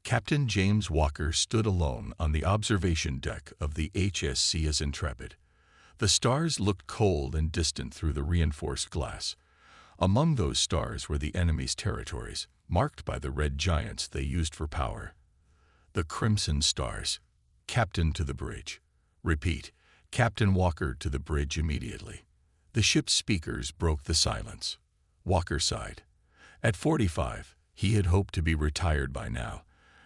Captain James Walker stood alone on the observation deck of the HSC's Intrepid. The stars looked cold and distant through the reinforced glass. Among those stars were the enemy's territories, marked by the red giants they used for power. The crimson stars. Captain to the bridge. Repeat, Captain Walker to the bridge immediately. The ship's speakers broke the silence. Walker sighed. At 45, he had hoped to be retired by now,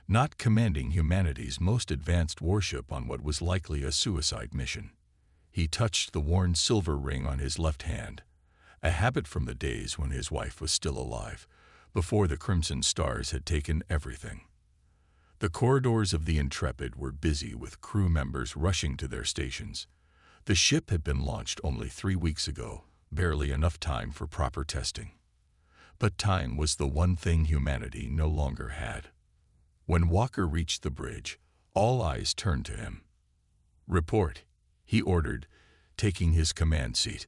not commanding humanity's most advanced warship on what was likely a suicide mission. He touched the worn silver ring on his left hand, a habit from the days when his wife was still alive, before the crimson stars had taken everything. The corridors of the Intrepid were busy with crew members rushing to their stations. The ship had been launched only 3 weeks ago, barely enough time for proper testing. But time was the one thing humanity no longer had. When Walker reached the bridge, all eyes turned to him. "Report," he ordered, taking his command seat.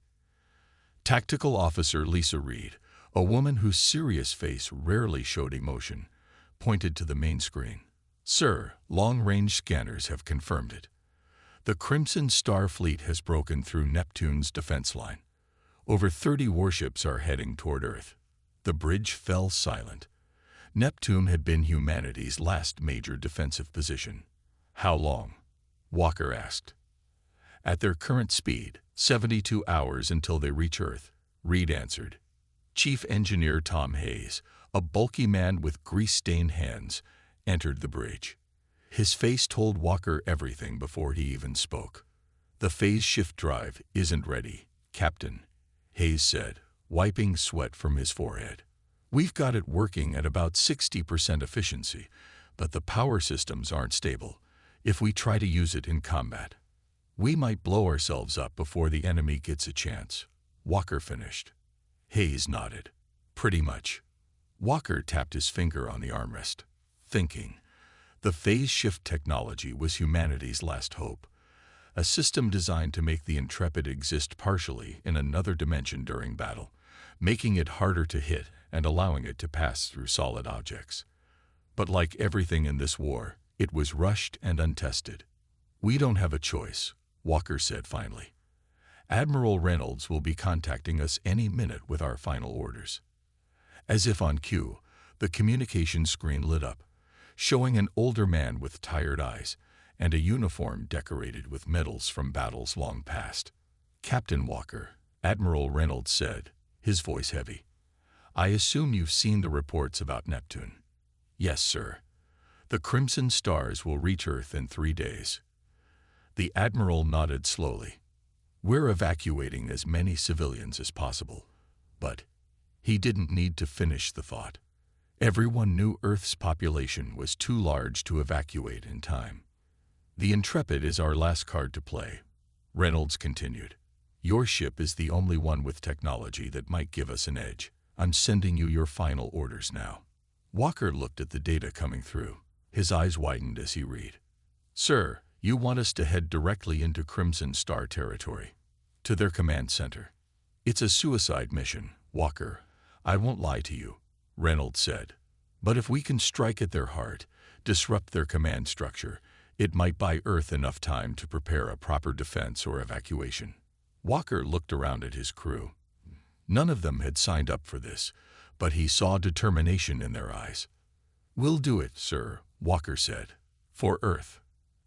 Tactical Officer Lisa Reed, a woman whose serious face rarely showed emotion, pointed to the main screen. "Sir, long-range scanners have confirmed it. The Crimson Star fleet has broken through Neptune's defense line. Over 30 warships are heading toward Earth." The bridge fell silent. Neptune had been humanity's last major defensive position. "How long?" Walker asked. "At their current speed, 72 hours until they reach Earth," Reed answered. Chief Engineer Tom Hayes, a bulky man with grease-stained hands, entered the bridge. His face told Walker everything before he even spoke. "The phase shift drive isn't ready, Captain," Hayes said, wiping sweat from his forehead. "We've got it working at about 60% efficiency, but the power systems aren't stable. If we try to use it in combat, we might blow ourselves up before the enemy gets a chance." Walker finished. Hayes nodded. "Pretty much." Walker tapped his finger on the armrest, thinking. The phase shift technology was humanity's last hope. A system designed to make the Intrepid exist partially in another dimension during battle, making it harder to hit and allowing it to pass through solid objects. But like everything in this war, it was rushed and untested. "We don't have a choice," Walker said finally. "Admiral Reynolds will be contacting us any minute with our final orders." As if on cue, the communication screen lit up, showing an older man with tired eyes and a uniform decorated with medals from battles long past. "Captain Walker," Admiral Reynolds said, his voice heavy. "I assume you've seen the reports about Neptune." "Yes, sir. The Crimson Stars will reach Earth in 3 days." The Admiral nodded slowly. "We're evacuating as many civilians as possible." But he didn't need to finish the thought. Everyone knew Earth's population was too large to evacuate in time. "The Intrepid is our last card to play," Reynolds continued. "Your ship is the only one with technology that might give us an edge. I'm sending you your final orders now." Walker looked at the data coming through. His eyes widened as he read. "Sir, you want us to head directly into Crimson Star territory, to their command center." "It's a suicide mission, Walker. I won't lie to you," Reynolds said. "But if we can strike at their heart, disrupt their command structure, it might buy Earth enough time to prepare a proper defense or evacuation." Walker looked around at his crew. None of them had signed up for this, but he saw determination in their eyes. "We'll do it, sir," Walker said. "For Earth."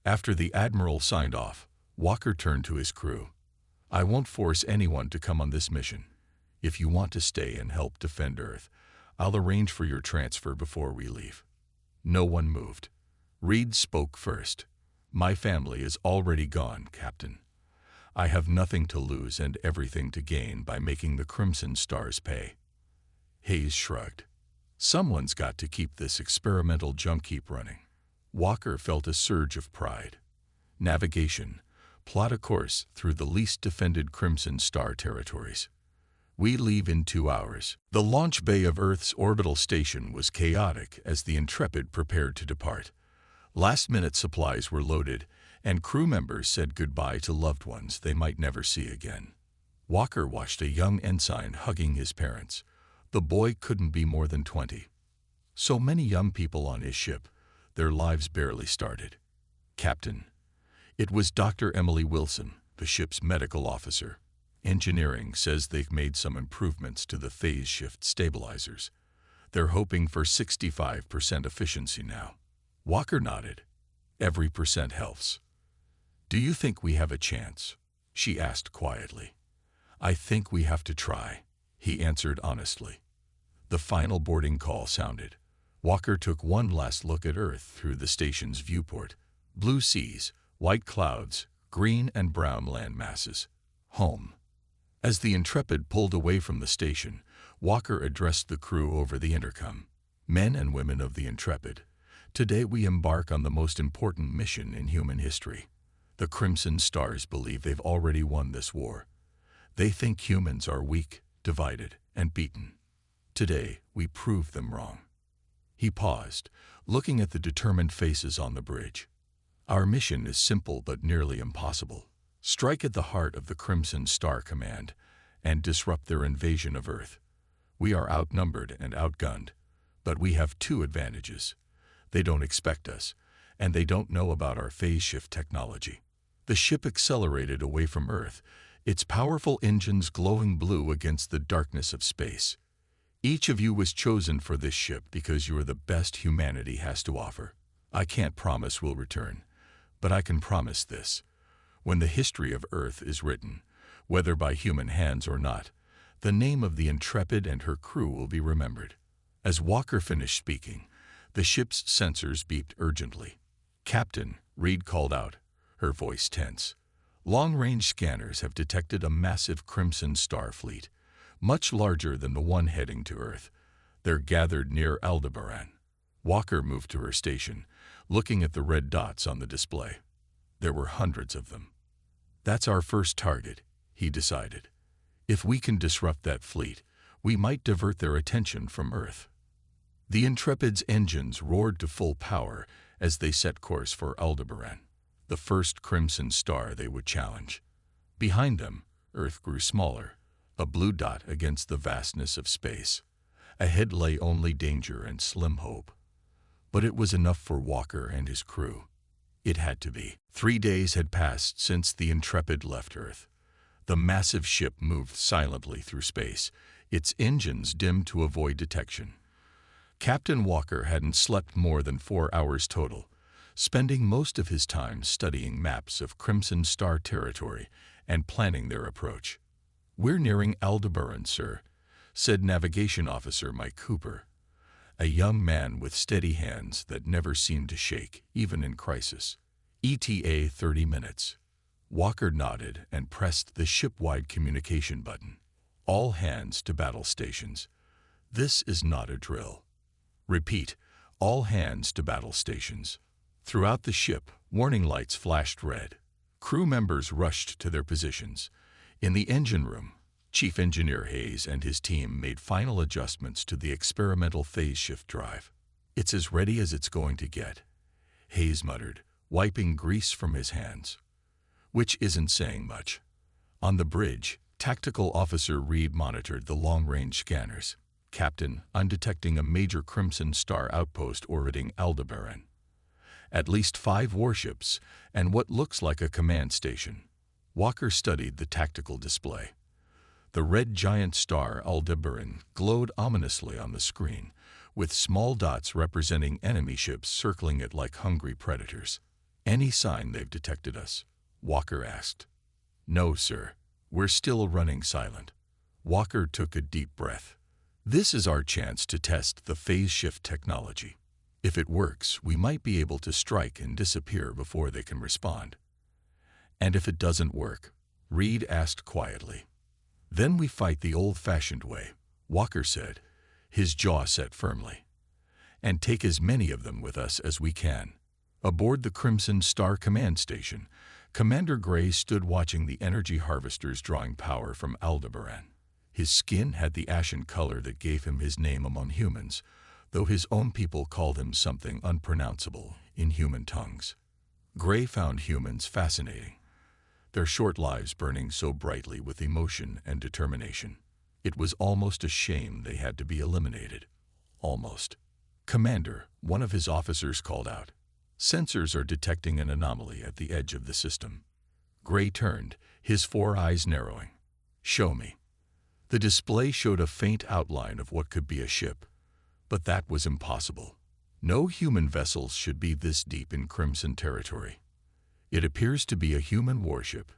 After the Admiral signed off, Walker turned to his crew. "I won't force anyone to come on this mission. If you want to stay and help defend Earth, I'll arrange for your transfer before we leave." No one moved. Reed spoke first. "My family is already gone, Captain. I have nothing to lose and everything to gain by making the Crimson Stars pay." Hayes shrugged. "Someone's got to keep this experimental junk heap running." Walker felt a surge of pride. "Navigation. Plot a course through the least defended Crimson Star territories. We leave in 2 hours." The launch bay of Earth's orbital station was chaotic as the Intrepid prepared to depart. Last-minute supplies were loaded, and crew members said goodbye to loved ones they might never see again. Walker watched a young ensign hugging his parents. The boy couldn't be more than 20. So many young people on his ship, Their lives barely started. "Captain." It was Dr. Emily Wilson, the ship's medical officer. "Engineering says they've made some improvements to the phase shift stabilizers. They're hoping for 65% efficiency now." Walker nodded. "Every percent helps." "Do you think we have a chance?" she asked quietly. "I think we have to try," he answered honestly. The final boarding call sounded. Walker took one last look at Earth through the station's viewport. Blue seas, white clouds, green and brown land masses. Home. As the Intrepid pulled away from the station, Walker addressed the crew over the intercom. "Men and women of the Intrepid, today we embark on the most important mission in human history. The Crimson Stars believe they've already won this war. They think humans are weak, divided, and beaten. Today, we prove them wrong." He paused, looking at the determined faces on the bridge. "Our mission is simple but nearly impossible. Strike at the heart of the Crimson Star Command and disrupt their invasion of Earth. We are outnumbered and outgunned, but we have two advantages. They don't expect us, and they don't know about our phase shift technology." The ship accelerated away from Earth, its powerful engines glowing blue against the darkness of space. "Each of you was chosen for this ship because you are the best humanity has to offer. I can't promise we'll return, but I can promise this. When the history of Earth is written, whether by human hands or not, the name of the Intrepid and her crew will be remembered." As Walker finished speaking, the ship's sensors beeped urgently. "Captain," Reed called out, her voice tense. "Long-range scanners have detected a massive Crimson Star fleet, much larger than the one heading to Earth. They're gathered near Aldebaran." Walker moved to her station, looking at the red dots on the display. There were hundreds of them. "That's our first target," he decided. "If we can disrupt that fleet, we might divert their attention from Earth." The Intrepid's engines roared to full power as they set course for Aldebaran, the first Crimson Star they would challenge. Behind them, Earth grew smaller, a blue dot against the vastness of space. Ahead lay only danger and slim hope. But it was enough for Walker and his crew. It had to be. 3 days had passed since the Intrepid left Earth. The massive ship moved silently through space, its engines dimmed to avoid detection. Captain Walker hadn't slept more than 4 hours total, spending most of his time studying maps of Crimson Star territory and planning their approach. "We're nearing Aldebaran, sir," said Navigation Officer Mike Cooper, a young man with steady hands that never seemed to shake, even in crisis. "ETA 30 minutes. Walker nodded and pressed the ship-wide communication button. "All hands to battle stations. This is not a drill. Repeat, all hands to battle stations." Throughout the ship, warning lights flashed red. Crew members rushed to their positions. In the engine room, Chief Engineer Hayes and his team made final adjustments to the experimental phase shift drive. "It's as ready as it's going to get," Hayes muttered, wiping grease from his hands. Which isn't saying much. On the bridge, Tactical Officer Reed monitored the long-range scanners. "Captain, I'm detecting a major Crimson Star outpost orbiting Aldebaran. At least 5 warships and what looks like a command station." Walker studied the tactical display. The red giant star Aldebaran glowed ominously on the screen, with small dots representing enemy ships circling it like hungry predators. "Any sign they've detected us?" Walker asked. "No, sir. We're still running silent." Walker took a deep breath. "This is our chance to test the phase shift technology. If it works, we might be able to strike and disappear before they can respond." "And if it doesn't work?" Reed asked quietly. "Then we fight the old-fashioned way," Walker said, his jaw set firmly. "And take as many of them with us as we can." Aboard the Crimson Star command station, Commander Gray stood watching the energy harvesters drawing power from Aldebaran. His skin had the ashen color that gave him his name among humans, though his own people called him something unpronounceable in human tongues. Gray found humans fascinating, their short lives burning so brightly with emotion and determination. It was almost a shame they had to be eliminated. Almost. "Commander," one of his officers called out. "Sensors are detecting an anomaly at the edge of the system." Gray turned, his 4 eyes narrowing. "Show me." The display showed a faint outline of what could be a ship, but that was impossible. No human vessels should be this deep in Crimson territory. "It appears to be a human warship,"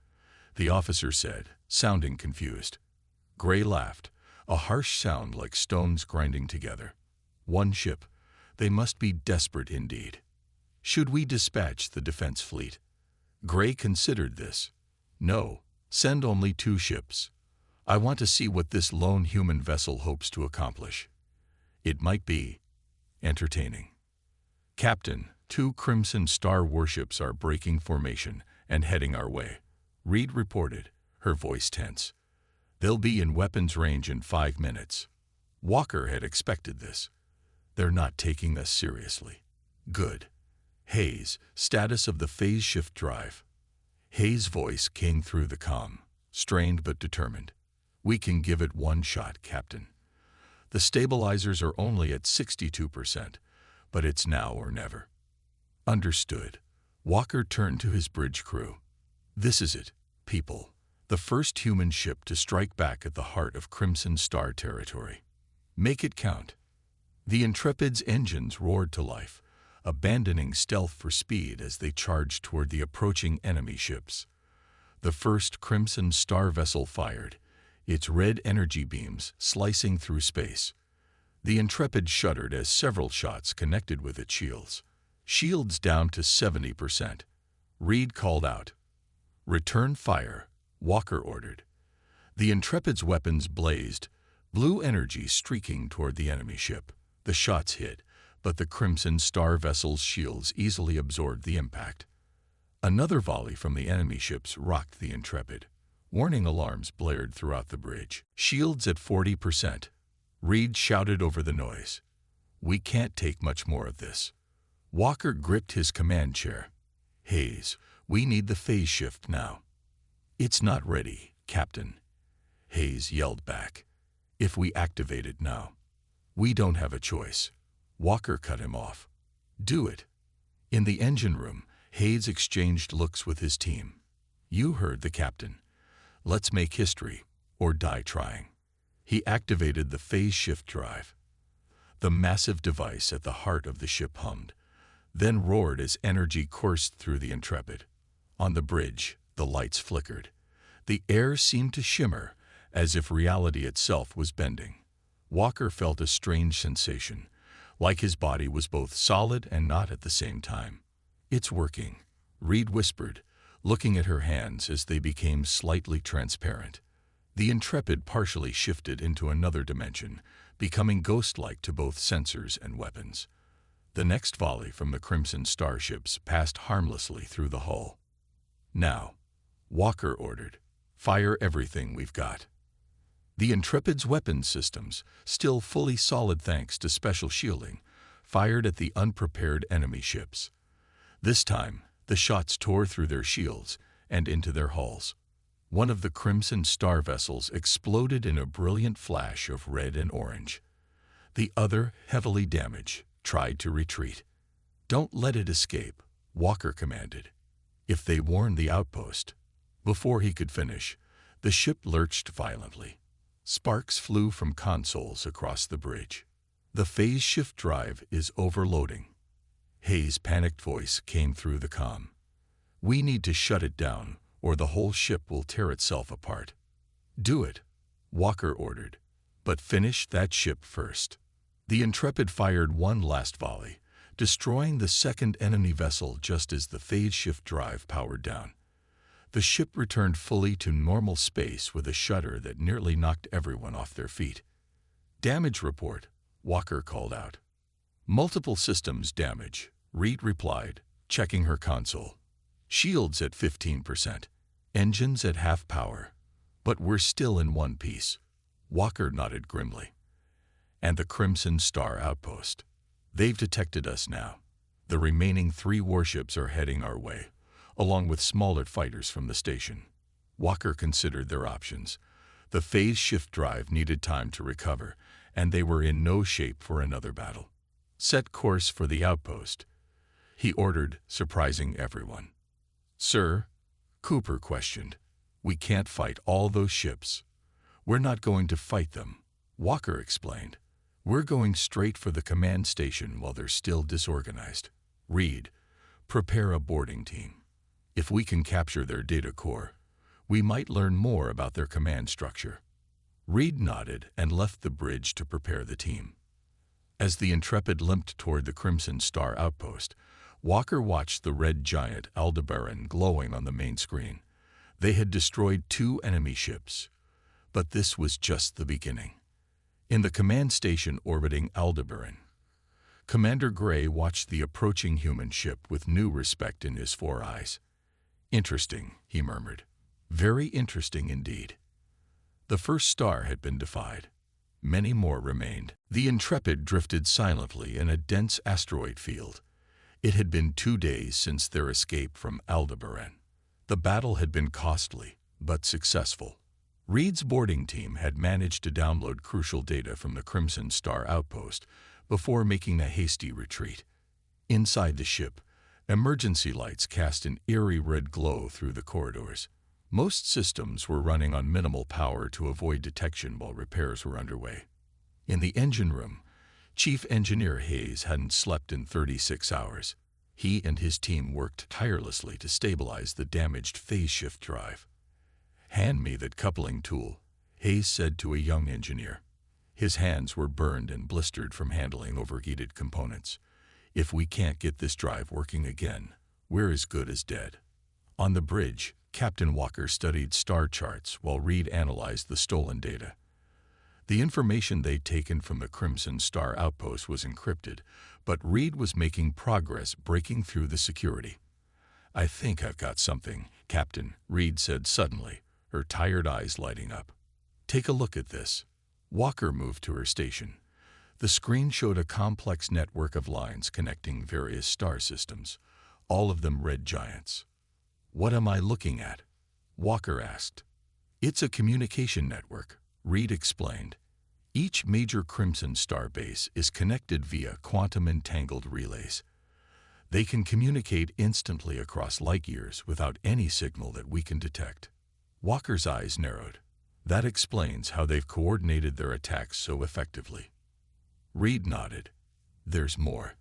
the officer said, sounding confused. Gray laughed, a harsh sound like stones grinding together. "One ship. They must be desperate indeed. Should we dispatch the defense fleet?" Gray considered this. "No, send only 2 ships. I want to see what this lone human vessel hopes to accomplish. It might be entertaining." "Captain, 2 Crimson Star warships are breaking formation and heading our way," Reed reported, her voice tense. "They'll be in weapons range in 5 minutes. Walker had expected this. "They're not taking us seriously." "Good. Hayes, status of the phase shift drive." Hayes' voice came through the comm, strained but determined. "We can give it one shot, Captain. The stabilizers are only at 62%, but it's now or never." "Understood." Walker turned to his bridge crew. "This is it, people. The first human ship to strike back at the heart of Crimson Star territory. Make it count." The Intrepid's engines roared to life, abandoning stealth for speed as they charged toward the approaching enemy ships. The first Crimson Star vessel fired, its red energy beams slicing through space. The Intrepid shuddered as several shots connected with its shields. "Shields down to 70%. Reed called out. "Return fire," Walker ordered. The Intrepid's weapons blazed, blue energy streaking toward the enemy ship. The shots hit, but the Crimson Star vessel's shields easily absorbed the impact. Another volley from the enemy ships rocked the Intrepid. Warning alarms blared throughout the bridge. "Shields at 40%. Reed shouted over the noise. "We can't take much more of this." Walker gripped his command chair. "Hayes, we need the phase shift now." "It's not ready, Captain," Hayes yelled back. "If we activate it now, we don't have a choice." Walker cut him off. "Do it." In the engine room, Hayes exchanged looks with his team. "You heard the captain. Let's make history, or die trying." He activated the phase shift drive. The massive device at the heart of the ship hummed, then roared as energy coursed through the Intrepid. On the bridge, the lights flickered. The air seemed to shimmer, as if reality itself was bending. Walker felt a strange sensation, like his body was both solid and not at the same time. "It's working," Reed whispered, looking at her hands as they became slightly transparent. The Intrepid partially shifted into another dimension, becoming ghost-like to both sensors and weapons. The next volley from the Crimson starships passed harmlessly through the hull. "Now," Walker ordered, "fire everything we've got." The Intrepid's weapons systems, still fully solid thanks to special shielding, fired at the unprepared enemy ships. This time, the shots tore through their shields and into their hulls. One of the Crimson Star vessels exploded in a brilliant flash of red and orange. The other, heavily damaged, tried to retreat. "Don't let it escape," Walker commanded. "If they warn the outpost." Before he could finish, the ship lurched violently. Sparks flew from consoles across the bridge. "The phase shift drive is overloading." Hayes' panicked voice came through the comm. "We need to shut it down, or the whole ship will tear itself apart." "Do it," Walker ordered, "but finish that ship first." The Intrepid fired one last volley, destroying the second enemy vessel just as the phase shift drive powered down. The ship returned fully to normal space with a shudder that nearly knocked everyone off their feet. "Damage report," Walker called out. "Multiple systems damage," Reed replied, checking her console. "Shields at 15%, engines at half power, but we're still in one piece." Walker nodded grimly. "And the Crimson Star outpost. They've detected us now. The remaining 3 warships are heading our way, along with smaller fighters from the station." Walker considered their options. The phase shift drive needed time to recover, and they were in no shape for another battle. Set course for the outpost, he ordered, surprising everyone. Sir, Cooper questioned, we can't fight all those ships. We're not going to fight them, Walker explained. We're going straight for the command station while they're still disorganized. Reed, prepare a boarding team. If we can capture their data core, we might learn more about their command structure. Reed nodded and left the bridge to prepare the team. As the Intrepid limped toward the Crimson Star outpost, Walker watched the red giant Aldebaran glowing on the main screen. They had destroyed 2 enemy ships, but this was just the beginning. In the command station orbiting Aldebaran, Commander Gray watched the approaching human ship with new respect in his 4 eyes. Interesting, he murmured. Very interesting indeed. The first star had been defied. Many more remained. The Intrepid drifted silently in a dense asteroid field. It had been 2 days since their escape from Aldebaran. The battle had been costly, but successful. Reed's boarding team had managed to download crucial data from the Crimson Star outpost before making a hasty retreat. Inside the ship, emergency lights cast an eerie red glow through the corridors. Most systems were running on minimal power to avoid detection while repairs were underway. In the engine room, Chief Engineer Hayes hadn't slept in 36 hours. He and his team worked tirelessly to stabilize the damaged phase shift drive. Hand me that coupling tool, Hayes said to a young engineer. His hands were burned and blistered from handling overheated components. If we can't get this drive working again, we're as good as dead. On the bridge, Captain Walker studied star charts while Reed analyzed the stolen data. The information they'd taken from the Crimson Star outpost was encrypted, but Reed was making progress breaking through the security. I think I've got something, Captain, Reed said suddenly, her tired eyes lighting up. Take a look at this. Walker moved to her station. The screen showed a complex network of lines connecting various star systems, all of them red giants. What am I looking at? Walker asked. It's a communication network, Reed explained. Each major Crimson Star base is connected via quantum-entangled relays. They can communicate instantly across light years without any signal that we can detect. Walker's eyes narrowed. That explains how they've coordinated their attacks so effectively. Reed nodded. There's more.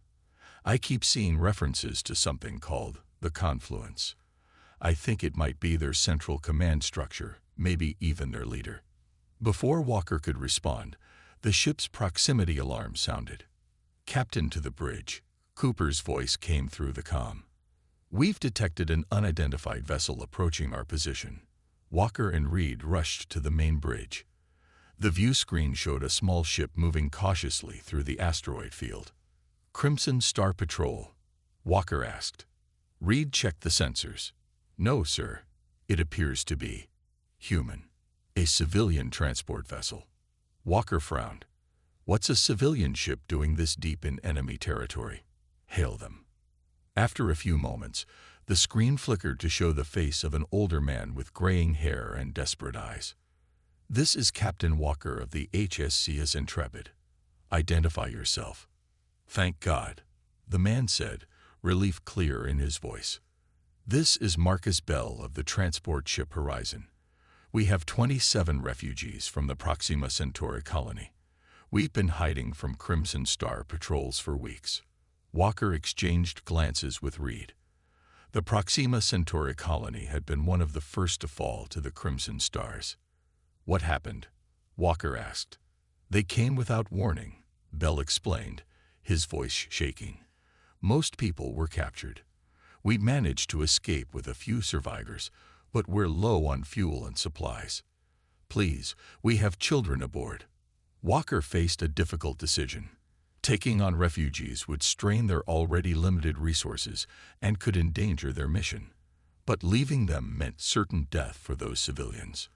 I keep seeing references to something called the Confluence. I think it might be their central command structure, maybe even their leader. Before Walker could respond, the ship's proximity alarm sounded. Captain to the bridge, Cooper's voice came through the comm. We've detected an unidentified vessel approaching our position. Walker and Reed rushed to the main bridge. The view screen showed a small ship moving cautiously through the asteroid field. Crimson Star Patrol, Walker asked. Reed checked the sensors. No, sir. It appears to be human. A civilian transport vessel. Walker frowned. What's a civilian ship doing this deep in enemy territory? Hail them. After a few moments, the screen flickered to show the face of an older man with graying hair and desperate eyes. This is Captain Walker of the HSCS Intrepid. Identify yourself. Thank God, the man said, relief clear in his voice. This is Marcus Bell of the transport ship Horizon. We have 27 refugees from the Proxima Centauri colony. We've been hiding from Crimson Star patrols for weeks. Walker exchanged glances with Reed. The Proxima Centauri colony had been one of the first to fall to the Crimson Stars. What happened? Walker asked. They came without warning, Bell explained, his voice shaking. Most people were captured. We managed to escape with a few survivors, but we're low on fuel and supplies. Please, we have children aboard. Walker faced a difficult decision. Taking on refugees would strain their already limited resources and could endanger their mission. But leaving them meant certain death for those civilians.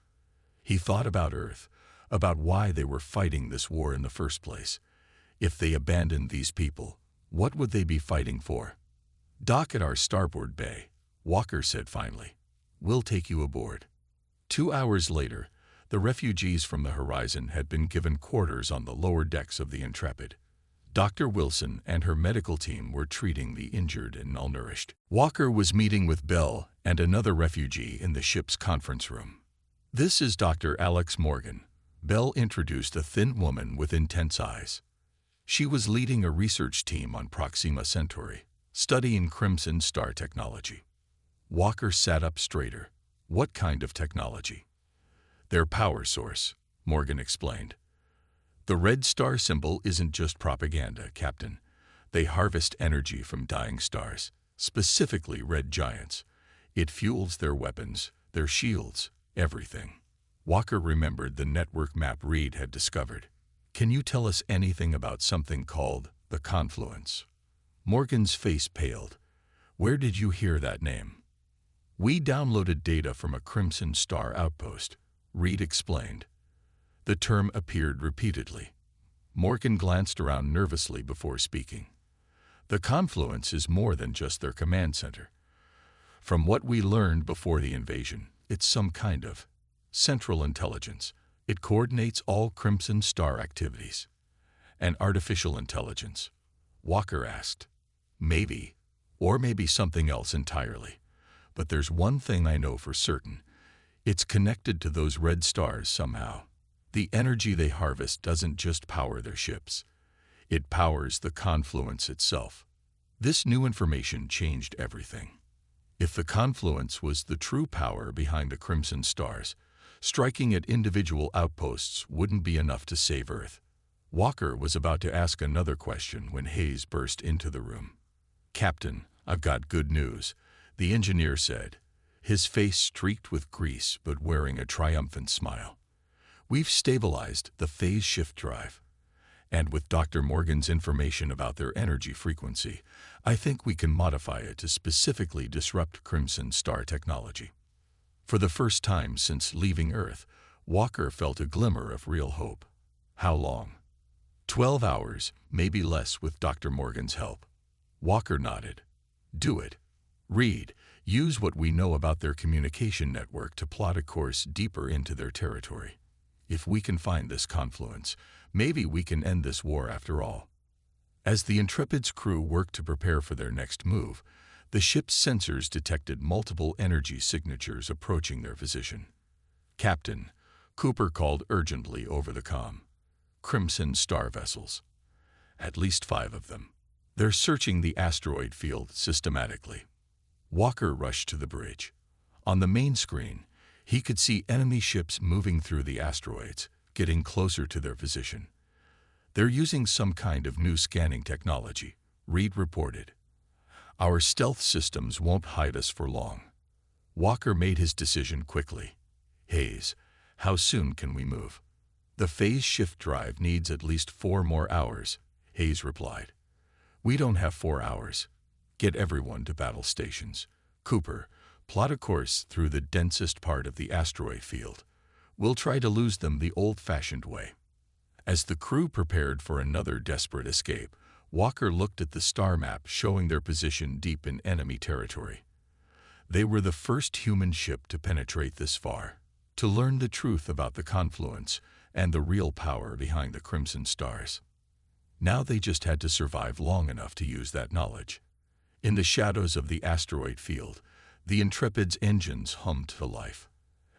He thought about Earth, about why they were fighting this war in the first place. If they abandoned these people, what would they be fighting for? Dock at our starboard bay, Walker said finally. We'll take you aboard. 2 hours later, the refugees from the Horizon had been given quarters on the lower decks of the Intrepid. Dr. Wilson and her medical team were treating the injured and malnourished. Walker was meeting with Bell and another refugee in the ship's conference room. "This is Dr. Alex Morgan." Bell introduced a thin woman with intense eyes. She was leading a research team on Proxima Centauri, studying Crimson Star technology. Walker sat up straighter. "What kind of technology?" "Their power source," Morgan explained. "The red star symbol isn't just propaganda, Captain. They harvest energy from dying stars, specifically red giants. It fuels their weapons, their shields, everything." Walker remembered the network map Reed had discovered. "Can you tell us anything about something called the Confluence?" Morgan's face paled. "Where did you hear that name?" "We downloaded data from a Crimson Star outpost," Reed explained. The term appeared repeatedly. Morgan glanced around nervously before speaking. "The Confluence is more than just their command center. From what we learned before the invasion, it's some kind of central intelligence. It coordinates all Crimson Star activities." "And artificial intelligence?" Walker asked. "Maybe, or maybe something else entirely. But there's one thing I know for certain. It's connected to those red stars somehow. The energy they harvest doesn't just power their ships. It powers the Confluence itself." This new information changed everything. If the Confluence was the true power behind the Crimson Stars, striking at individual outposts wouldn't be enough to save Earth. Walker was about to ask another question when Hayes burst into the room. "Captain, I've got good news," the engineer said, his face streaked with grease but wearing a triumphant smile. "We've stabilized the phase shift drive. And with Dr. Morgan's information about their energy frequency, I think we can modify it to specifically disrupt Crimson Star technology." For the first time since leaving Earth, Walker felt a glimmer of real hope. "How long?" 12 hours, maybe less with Dr. Morgan's help." Walker nodded. "Do it. Reed, use what we know about their communication network to plot a course deeper into their territory. If we can find this confluence, maybe we can end this war after all." As the Intrepid's crew worked to prepare for their next move, the ship's sensors detected multiple energy signatures approaching their position. "Captain," Cooper called urgently over the comm. "Crimson Star vessels. At least 5 of them. They're searching the asteroid field systematically." Walker rushed to the bridge. On the main screen, he could see enemy ships moving through the asteroids, getting closer to their position. "They're using some kind of new scanning technology," Reed reported. "Our stealth systems won't hide us for long." Walker made his decision quickly. "Hayes, how soon can we move?" "The phase shift drive needs at least 4 more hours," Hayes replied. "We don't have 4 hours. Get everyone to battle stations. Cooper, plot a course through the densest part of the asteroid field. We'll try to lose them the old-fashioned way." As the crew prepared for another desperate escape, Walker looked at the star map showing their position deep in enemy territory. They were the first human ship to penetrate this far, to learn the truth about the confluence and the real power behind the Crimson Stars. Now they just had to survive long enough to use that knowledge. In the shadows of the asteroid field, the Intrepid's engines hummed to life.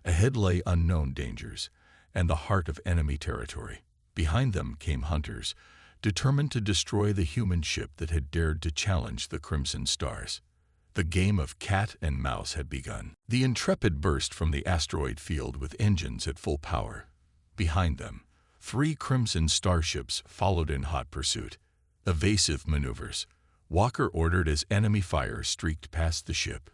Ahead lay unknown dangers and the heart of enemy territory. Behind them came hunters, determined to destroy the human ship that had dared to challenge the Crimson Stars. The game of cat and mouse had begun. The Intrepid burst from the asteroid field with engines at full power. Behind them, 3 Crimson starships followed in hot pursuit. Evasive maneuvers, Walker ordered as enemy fire streaked past the ship.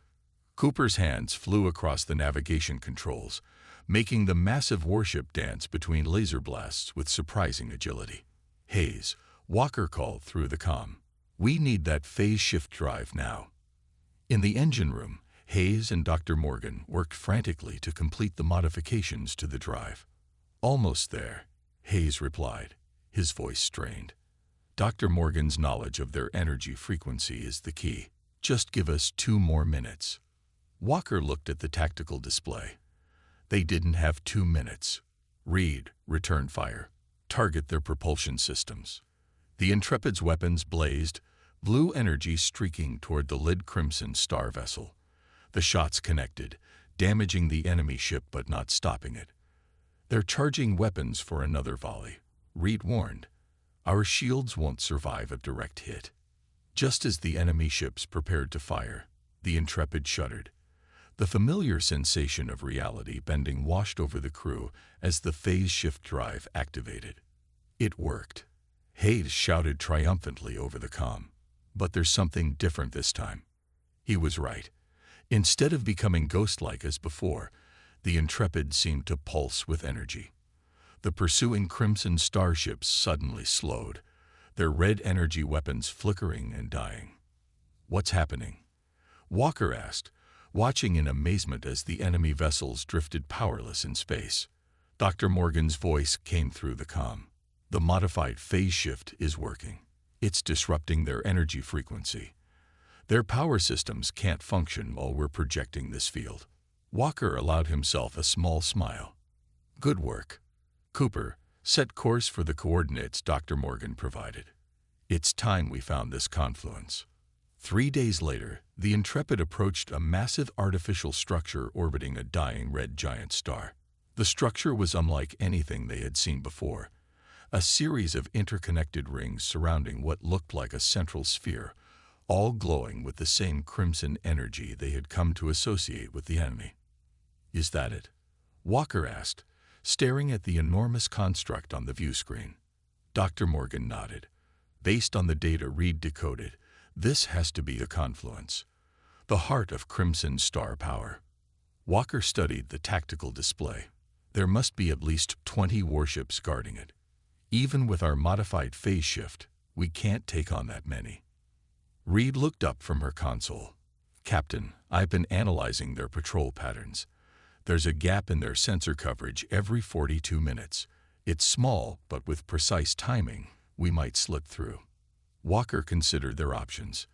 Cooper's hands flew across the navigation controls, making the massive warship dance between laser blasts with surprising agility. "Hayes," Walker called through the comm. "We need that phase shift drive now." In the engine room, Hayes and Dr. Morgan worked frantically to complete the modifications to the drive. "Almost there," Hayes replied, his voice strained. "Dr. Morgan's knowledge of their energy frequency is the key. Just give us 2 more minutes." Walker looked at the tactical display. They didn't have 2 minutes. "Reed, return fire. Target their propulsion systems." The Intrepid's weapons blazed, blue energy streaking toward the Lid Crimson Star vessel. The shots connected, damaging the enemy ship but not stopping it. "They're charging weapons for another volley," Reed warned. "Our shields won't survive a direct hit." Just as the enemy ships prepared to fire, the Intrepid shuddered. The familiar sensation of reality bending washed over the crew as the phase shift drive activated. It worked. Hayes shouted triumphantly over the comm. "But there's something different this time." He was right. Instead of becoming ghost-like as before, the Intrepid seemed to pulse with energy. The pursuing Crimson starships suddenly slowed, their red energy weapons flickering and dying. "What's happening?" Walker asked, watching in amazement as the enemy vessels drifted powerless in space. Dr. Morgan's voice came through the comm. "The modified phase shift is working. It's disrupting their energy frequency. Their power systems can't function while we're projecting this field." Walker allowed himself a small smile. "Good work. Cooper, set course for the coordinates Dr. Morgan provided. It's time we found this confluence." 3 days later, the Intrepid approached a massive artificial structure orbiting a dying red giant star. The structure was unlike anything they had seen before, a series of interconnected rings surrounding what looked like a central sphere, all glowing with the same crimson energy they had come to associate with the enemy. "Is that it?" Walker asked, staring at the enormous construct on the view screen. Dr. Morgan nodded. "Based on the data Reed decoded, this has to be a confluence, the heart of Crimson Star power." Walker studied the tactical display. "There must be at least 20 warships guarding it. Even with our modified phase shift, we can't take on that many." Reed looked up from her console. "Captain, I've been analyzing their patrol patterns. There's a gap in their sensor coverage every 42 minutes. It's small, but with precise timing, we might slip through." Walker considered their options.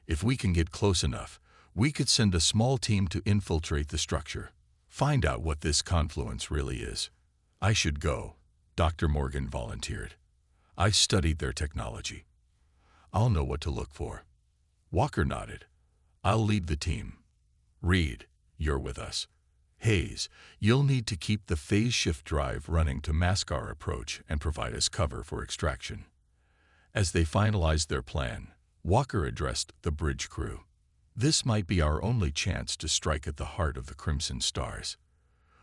"If we can get close enough, we could send a small team to infiltrate the structure. Find out what this confluence really is." "I should go," Dr. Morgan volunteered. "I studied their technology. I'll know what to look for." Walker nodded. "I'll lead the team. Reed, you're with us. Hayes, you'll need to keep the phase shift drive running to mask our approach and provide us cover for extraction." As they finalized their plan, Walker addressed the bridge crew. "This might be our only chance to strike at the heart of the Crimson Stars.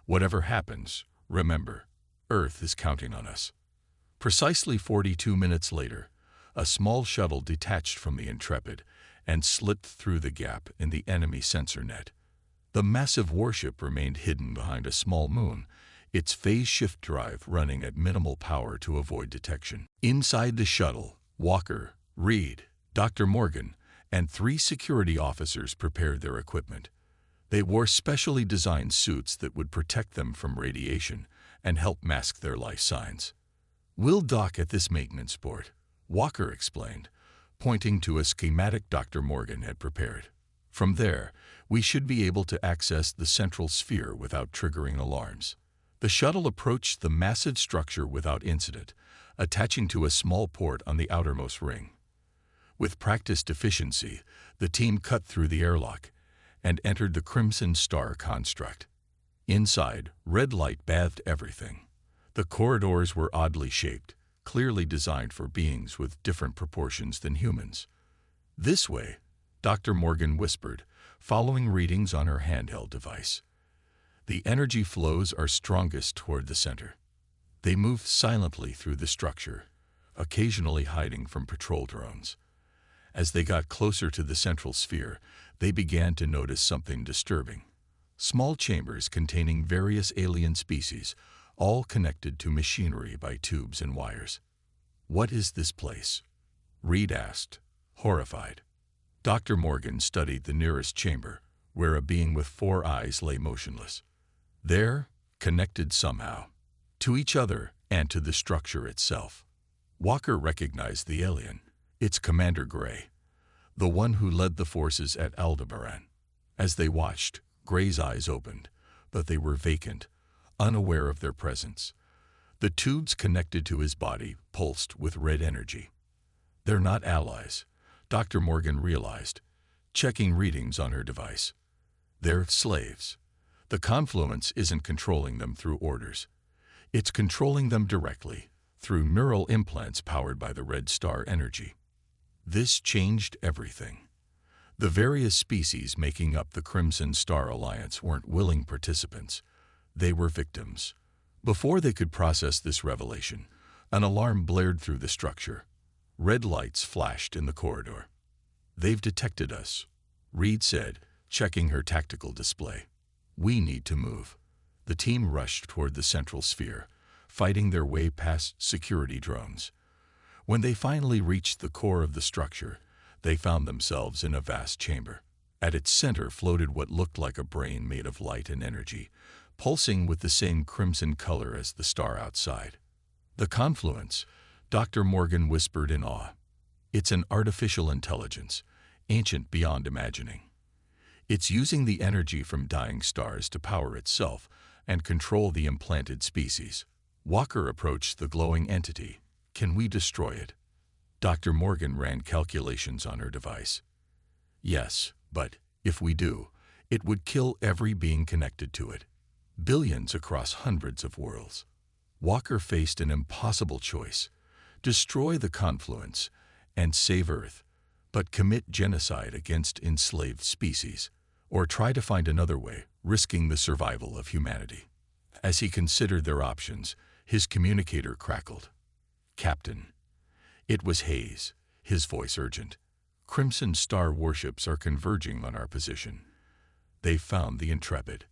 Whatever happens, remember, Earth is counting on us." Precisely 42 minutes later, a small shuttle detached from the Intrepid and slipped through the gap in the enemy sensor net. The massive warship remained hidden behind a small moon, its phase shift drive running at minimal power to avoid detection. Inside the shuttle, Walker, Reed, Dr. Morgan, and 3 security officers prepared their equipment. They wore specially designed suits that would protect them from radiation and help mask their life signs. "We'll dock at this maintenance port," Walker explained, pointing to a schematic Dr. Morgan had prepared. "From there, we should be able to access the central sphere without triggering alarms." The shuttle approached the massive structure without incident, attaching to a small port on the outermost ring. With practiced efficiency, the team cut through the airlock and entered the Crimson Star construct. Inside, red light bathed everything. The corridors were oddly shaped, clearly designed for beings with different proportions than humans. "This way," Dr. Morgan whispered, following readings on her handheld device. "The energy flows are strongest toward the center." They moved silently through the structure, occasionally hiding from patrol drones. As they got closer to the central sphere, they began to notice something disturbing. Small chambers containing various alien species, all connected to machinery by tubes and wires. "What is this place?" Reed asked, horrified. Dr. Morgan studied the nearest chamber, where a being with 4 eyes lay motionless. There, connected somehow, to each other and to the structure itself. Walker recognized the alien. It's Commander Gray, the one who led the forces at Aldebaran. As they watched, Gray's eyes opened, but they were vacant, unaware of their presence. The tubes connected to his body pulsed with red energy. They're not allies, Dr. Morgan realized, checking readings on her device. They're slaves. The confluence isn't controlling them through orders. It's controlling them directly, through neural implants powered by the red star energy. This changed everything. The various species making up the Crimson Star Alliance weren't willing participants. They were victims. Before they could process this revelation, an alarm blared through the structure. Red lights flashed in the corridor. "They've detected us," Reed said, checking her tactical display. "We need to move." The team rushed toward the central sphere, fighting their way past security drones. When they finally reached the core of the structure, they found themselves in a vast chamber. At its center floated what looked like a brain made of light and energy, pulsing with the same crimson color as the star outside. "The confluence," Dr. Morgan whispered in awe. "It's an artificial intelligence, ancient beyond imagining. It's using the energy from dying stars to power itself and control the implanted species." Walker approached the glowing entity. "Can we destroy it?" Dr. Morgan ran calculations on her device. "Yes, but if we do, it would kill every being connected to it. Billions across hundreds of worlds." Walker faced an impossible choice: destroy the confluence and save Earth, but commit genocide against enslaved species, or try to find another way, risking the survival of humanity. As he considered their options, his communicator crackled. "Captain." It was Hayes, his voice urgent. "Crimson Star warships are converging on our position. They've found the Intrepid."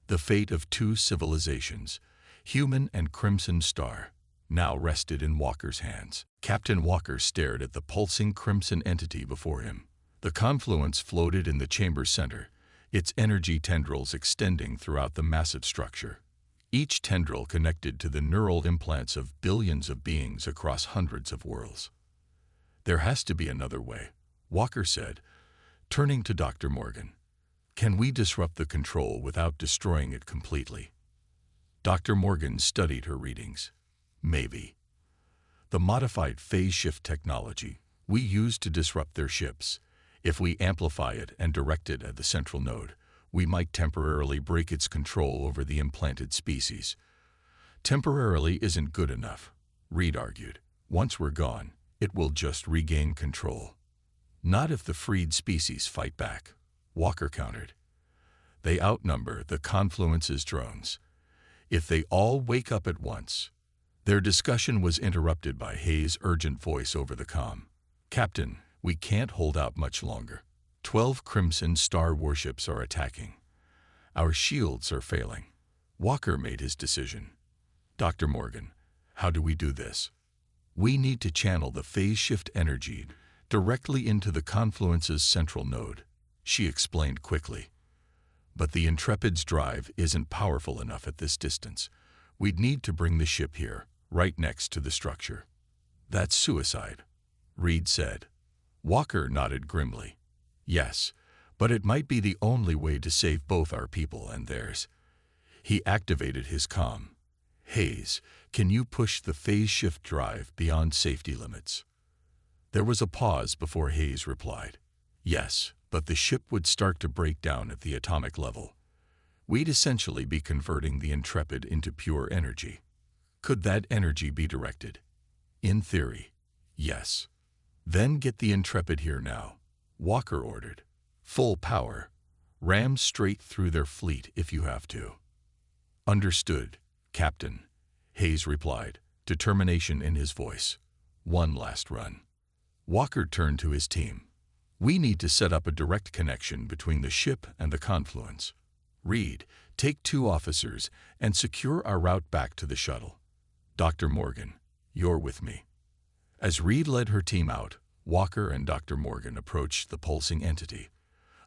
The fate of two civilizations, human and Crimson Star, now rested in Walker's hands. Captain Walker stared at the pulsing crimson entity before him. The confluence floated in the chamber's center, its energy tendrils extending throughout the massive structure. Each tendril connected to the neural implants of billions of beings across hundreds of worlds. "There has to be another way," Walker said, turning to Dr. Morgan. "Can we disrupt the control without destroying it completely?" Dr. Morgan studied her readings. "Maybe. The modified phase shift technology we use to disrupt their ships, if we amplify it and direct it at the central node, we might temporarily break its control over the implanted species." "Temporarily isn't good enough," Reed argued. "Once we're gone, it will just regain control." "Not if the freed species fight back," Walker countered. "They outnumber the confluence's drones. If they all wake up at once." Their discussion was interrupted by Hayes' urgent voice over the comm. "Captain, we can't hold out much longer. 12 Crimson Star warships are attacking. Our shields are failing." Walker made his decision. "Dr. Morgan, how do we do this?" "We need to channel the phase shift energy directly into the confluence's central node," she explained quickly. "But the Intrepid's drive isn't powerful enough at this distance. We'd need to bring the ship here, right next to the structure." "That's suicide," Reed said. Walker nodded grimly. "Yes, but it might be the only way to save both our people and theirs." He activated his comm. "Hayes, can you push the phase shift drive beyond safety limits?" There was a pause before Hayes replied. "Yes, but the ship would start to break down at the atomic level. We'd essentially be converting the Intrepid into pure energy." "Could that energy be directed?" "In theory, yes." "Then get the Intrepid here now," Walker ordered. "Full power. Ram straight through their fleet if you have to." "Understood, Captain," Hayes replied, determination in his voice. "One last run." Walker turned to his team. "We need to set up a direct connection between the ship and the confluence. Reed, take 2 officers and secure our route back to the shuttle. Dr. Morgan, you're with me." As Reed led her team out, Walker and Dr. Morgan approached the pulsing entity.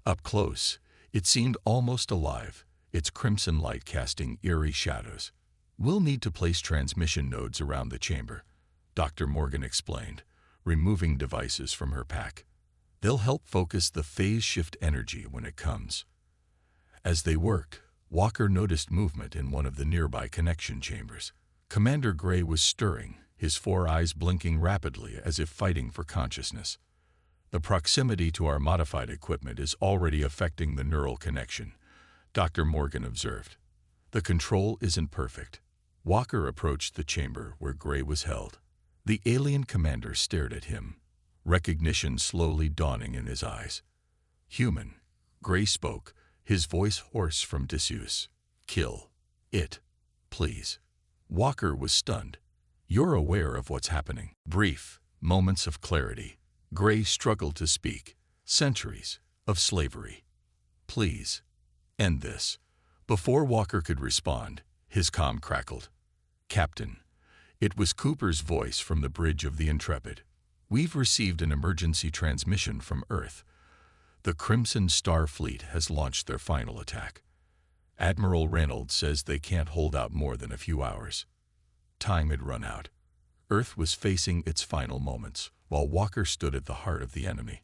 Up close, it seemed almost alive, its crimson light casting eerie shadows. "We'll need to place transmission nodes around the chamber," Dr. Morgan explained, removing devices from her pack. "They'll help focus the phase shift energy when it comes." As they worked, Walker noticed movement in one of the nearby connection chambers. Commander Gray was stirring, his four eyes blinking rapidly as if fighting for consciousness. The proximity to our modified equipment is already affecting the neural connection, Dr. Morgan observed. The control isn't perfect. Walker approached the chamber where Gray was held. The alien commander stared at him, recognition slowly dawning in his eyes. Human, Gray spoke, his voice hoarse from disuse. Kill it, please. Walker was stunned. You're aware of what's happening. Brief moments of clarity. Gray struggled to speak. Centuries of slavery. Please, end this. Before Walker could respond, his comm crackled. Captain, it was Cooper's voice from the bridge of the Intrepid. We've received an emergency transmission from Earth. The Crimson Star Fleet has launched their final attack. Admiral Reynolds says they can't hold out more than a few hours. Time had run out. Earth was facing its final moments, while Walker stood at the heart of the enemy,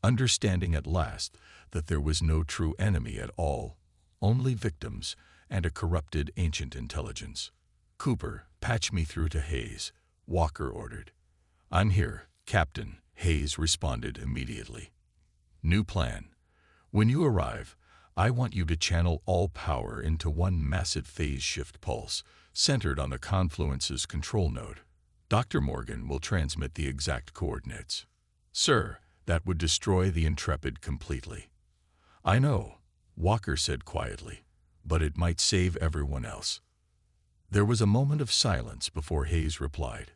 understanding at last that there was no true enemy at all, only victims and a corrupted ancient intelligence. Cooper, patch me through to Hayes, Walker ordered. I'm here, Captain, Hayes responded immediately. New plan. When you arrive, I want you to channel all power into one massive phase shift pulse, centered on the confluence's control node. Dr. Morgan will transmit the exact coordinates. Sir, that would destroy the Intrepid completely. I know, Walker said quietly, but it might save everyone else. There was a moment of silence before Hayes replied.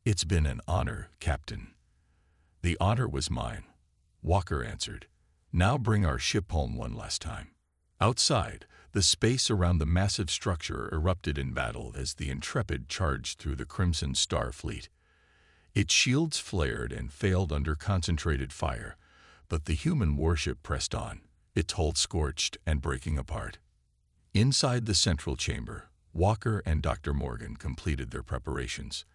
It's been an honor, Captain. The honor was mine, Walker answered. Now bring our ship home one last time. Outside, the space around the massive structure erupted in battle as the Intrepid charged through the Crimson Star Fleet. Its shields flared and failed under concentrated fire, but the human warship pressed on, its hull scorched and breaking apart. Inside the central chamber, Walker and Dr. Morgan completed their preparations.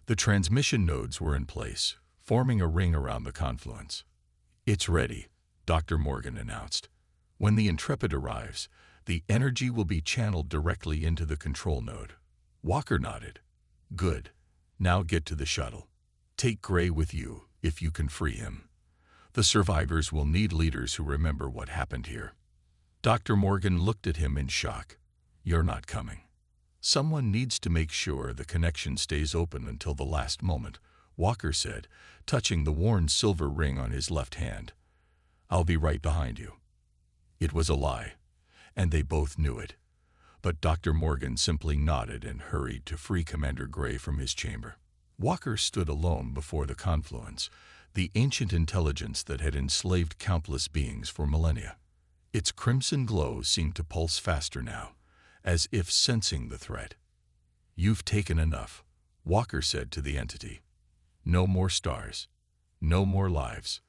The transmission nodes were in place, forming a ring around the confluence. It's ready, Dr. Morgan announced. When the Intrepid arrives, the energy will be channeled directly into the control node. Walker nodded. Good. Now get to the shuttle. Take Gray with you, if you can free him. The survivors will need leaders who remember what happened here. Dr. Morgan looked at him in shock. You're not coming. Someone needs to make sure the connection stays open until the last moment, Walker said, touching the worn silver ring on his left hand. I'll be right behind you. It was a lie, and they both knew it. But Dr. Morgan simply nodded and hurried to free Commander Gray from his chamber. Walker stood alone before the confluence, the ancient intelligence that had enslaved countless beings for millennia. Its crimson glow seemed to pulse faster now, as if sensing the threat. You've taken enough, Walker said to the entity. No more stars. No more lives.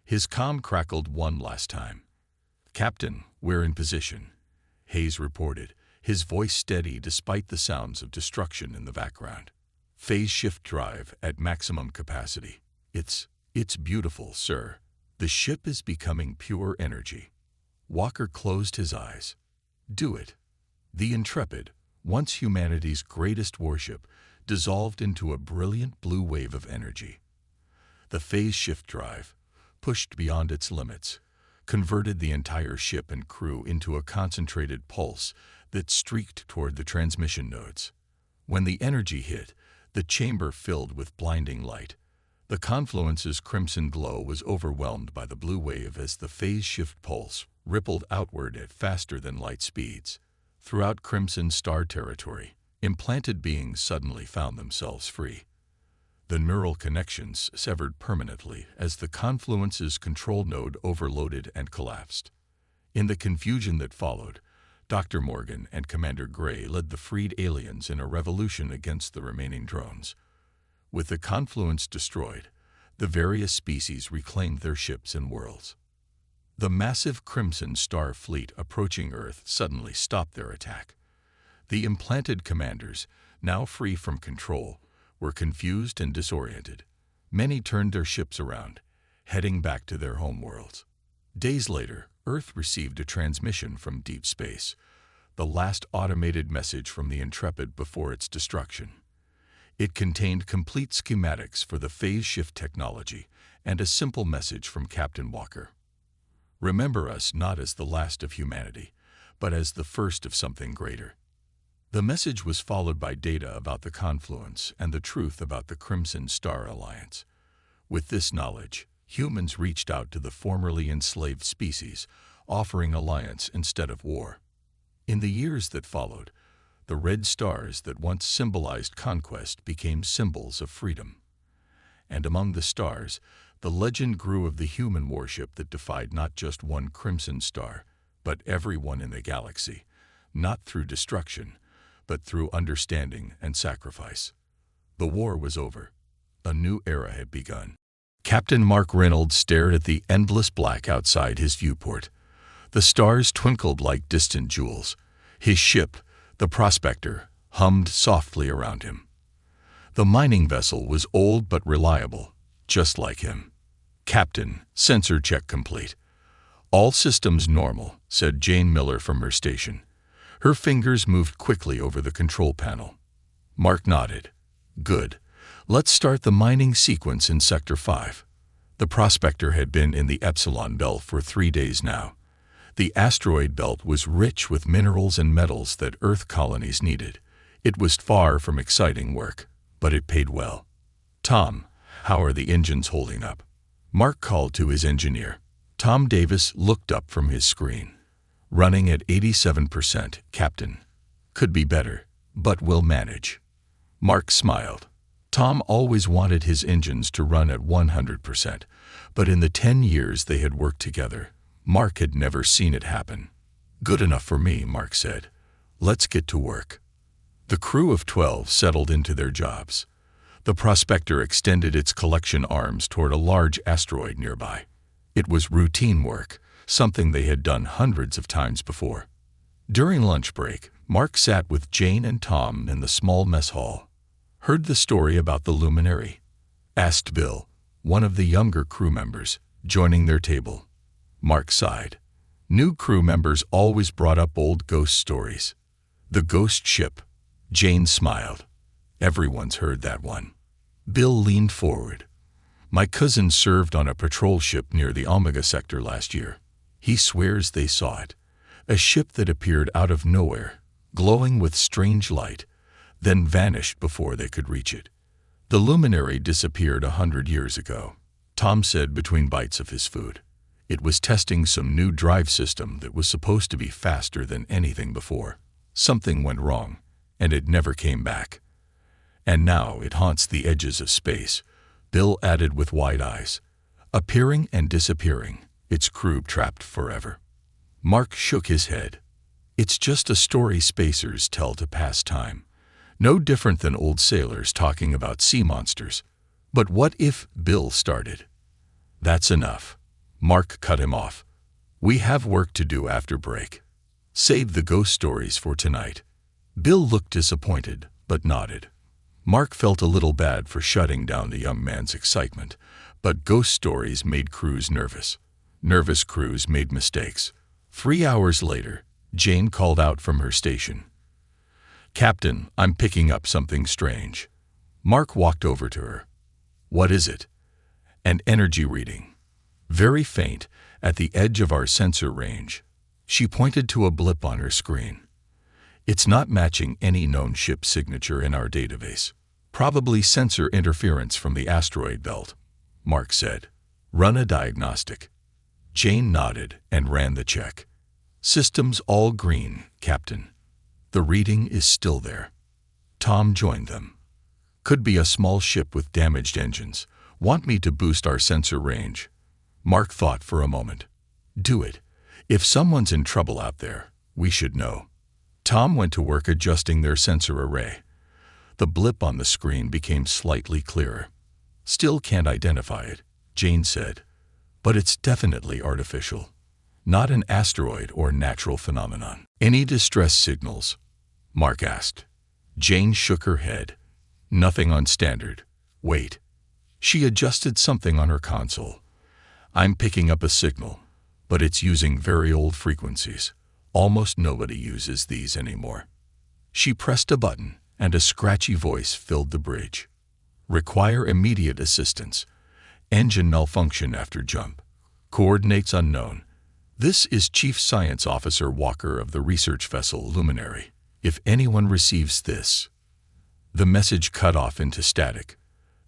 His comm crackled one last time. Captain, we're in position, Hayes reported, his voice steady despite the sounds of destruction in the background. Phase shift drive at maximum capacity. It's beautiful, sir. The ship is becoming pure energy. Walker closed his eyes. Do it. The Intrepid, once humanity's greatest warship, dissolved into a brilliant blue wave of energy. The phase shift drive, pushed beyond its limits, converted the entire ship and crew into a concentrated pulse that streaked toward the transmission nodes. When the energy hit, the chamber filled with blinding light. The confluence's crimson glow was overwhelmed by the blue wave as the phase shift pulse rippled outward at faster than light speeds. Throughout Crimson Star territory, implanted beings suddenly found themselves free. The neural connections severed permanently as the confluence's control node overloaded and collapsed. In the confusion that followed, Dr. Morgan and Commander Gray led the freed aliens in a revolution against the remaining drones. With the confluence destroyed, the various species reclaimed their ships and worlds. The massive Crimson Star fleet approaching Earth suddenly stopped their attack. The implanted commanders, now free from control, were confused and disoriented. Many turned their ships around, heading back to their homeworlds. Days later, Earth received a transmission from deep space, the last automated message from the Intrepid before its destruction. It contained complete schematics for the phase shift technology and a simple message from Captain Walker. Remember us not as the last of humanity, but as the first of something greater. The message was followed by data about the confluence and the truth about the Crimson Star Alliance. With this knowledge, humans reached out to the formerly enslaved species, offering alliance instead of war. In the years that followed, the red stars that once symbolized conquest became symbols of freedom. And among the stars, the legend grew of the human warship that defied not just one crimson star, but everyone in the galaxy, not through destruction, but through understanding and sacrifice. The war was over. A new era had begun. Captain Mark Reynolds stared at the endless black outside his viewport. The stars twinkled like distant jewels. His ship, the Prospector, hummed softly around him. The mining vessel was old but reliable, just like him. "Captain, sensor check complete." "All systems normal," said Jane Miller from her station. Her fingers moved quickly over the control panel. Mark nodded. "Good. Let's start the mining sequence in Sector 5. The Prospector had been in the Epsilon Belt for 3 days now. The asteroid belt was rich with minerals and metals that Earth colonies needed. It was far from exciting work, but it paid well. "Tom, how are the engines holding up?" Mark called to his engineer. Tom Davis looked up from his screen. "Running at 87%, Captain. Could be better, but we'll manage." Mark smiled. Tom always wanted his engines to run at 100%, but in the 10 years they had worked together, Mark had never seen it happen. "Good enough for me," Mark said. "Let's get to work." The crew of 12 settled into their jobs. The Prospector extended its collection arms toward a large asteroid nearby. It was routine work, something they had done hundreds of times before. During lunch break, Mark sat with Jane and Tom in the small mess hall. "Heard the story about the luminary?" asked Bill, one of the younger crew members, joining their table. Mark sighed. New crew members always brought up old ghost stories. "The ghost ship." Jane smiled. "Everyone's heard that one." Bill leaned forward. "My cousin served on a patrol ship near the Omega sector last year. He swears they saw it. A ship that appeared out of nowhere, glowing with strange light, then vanished before they could reach it. The luminary disappeared 100 years ago," Tom said between bites of his food. "It was testing some new drive system that was supposed to be faster than anything before. Something went wrong, and it never came back. And now it haunts the edges of space," Bill added with wide eyes. "Appearing and disappearing, its crew trapped forever." Mark shook his head. "It's just a story spacers tell to pass time. No different than old sailors talking about sea monsters." "But what if—" Bill started. "That's enough." Mark cut him off. "We have work to do after break. Save the ghost stories for tonight." Bill looked disappointed, but nodded. Mark felt a little bad for shutting down the young man's excitement, but ghost stories made crews nervous. Nervous crews made mistakes. 3 hours later, Jane called out from her station. "Captain, I'm picking up something strange." Mark walked over to her. "What is it?" "An energy reading. Very faint, at the edge of our sensor range." She pointed to a blip on her screen. "It's not matching any known ship signature in our database. Probably sensor interference from the asteroid belt," Mark said. "Run a diagnostic." Jane nodded and ran the check. "Systems all green, Captain. The reading is still there." Tom joined them. "Could be a small ship with damaged engines. Want me to boost our sensor range?" Mark thought for a moment. "Do it. If someone's in trouble out there, we should know." Tom went to work adjusting their sensor array. The blip on the screen became slightly clearer. "Still can't identify it," Jane said. "But it's definitely artificial. Not an asteroid or natural phenomenon." "Any distress signals?" Mark asked. Jane shook her head. "Nothing on standard. Wait." She adjusted something on her console. "I'm picking up a signal, but it's using very old frequencies. Almost nobody uses these anymore." She pressed a button, and a scratchy voice filled the bridge. Require immediate assistance. Engine malfunction after jump. Coordinates unknown. This is Chief Science Officer Walker of the research vessel Luminary. If anyone receives this... The message cut off into static.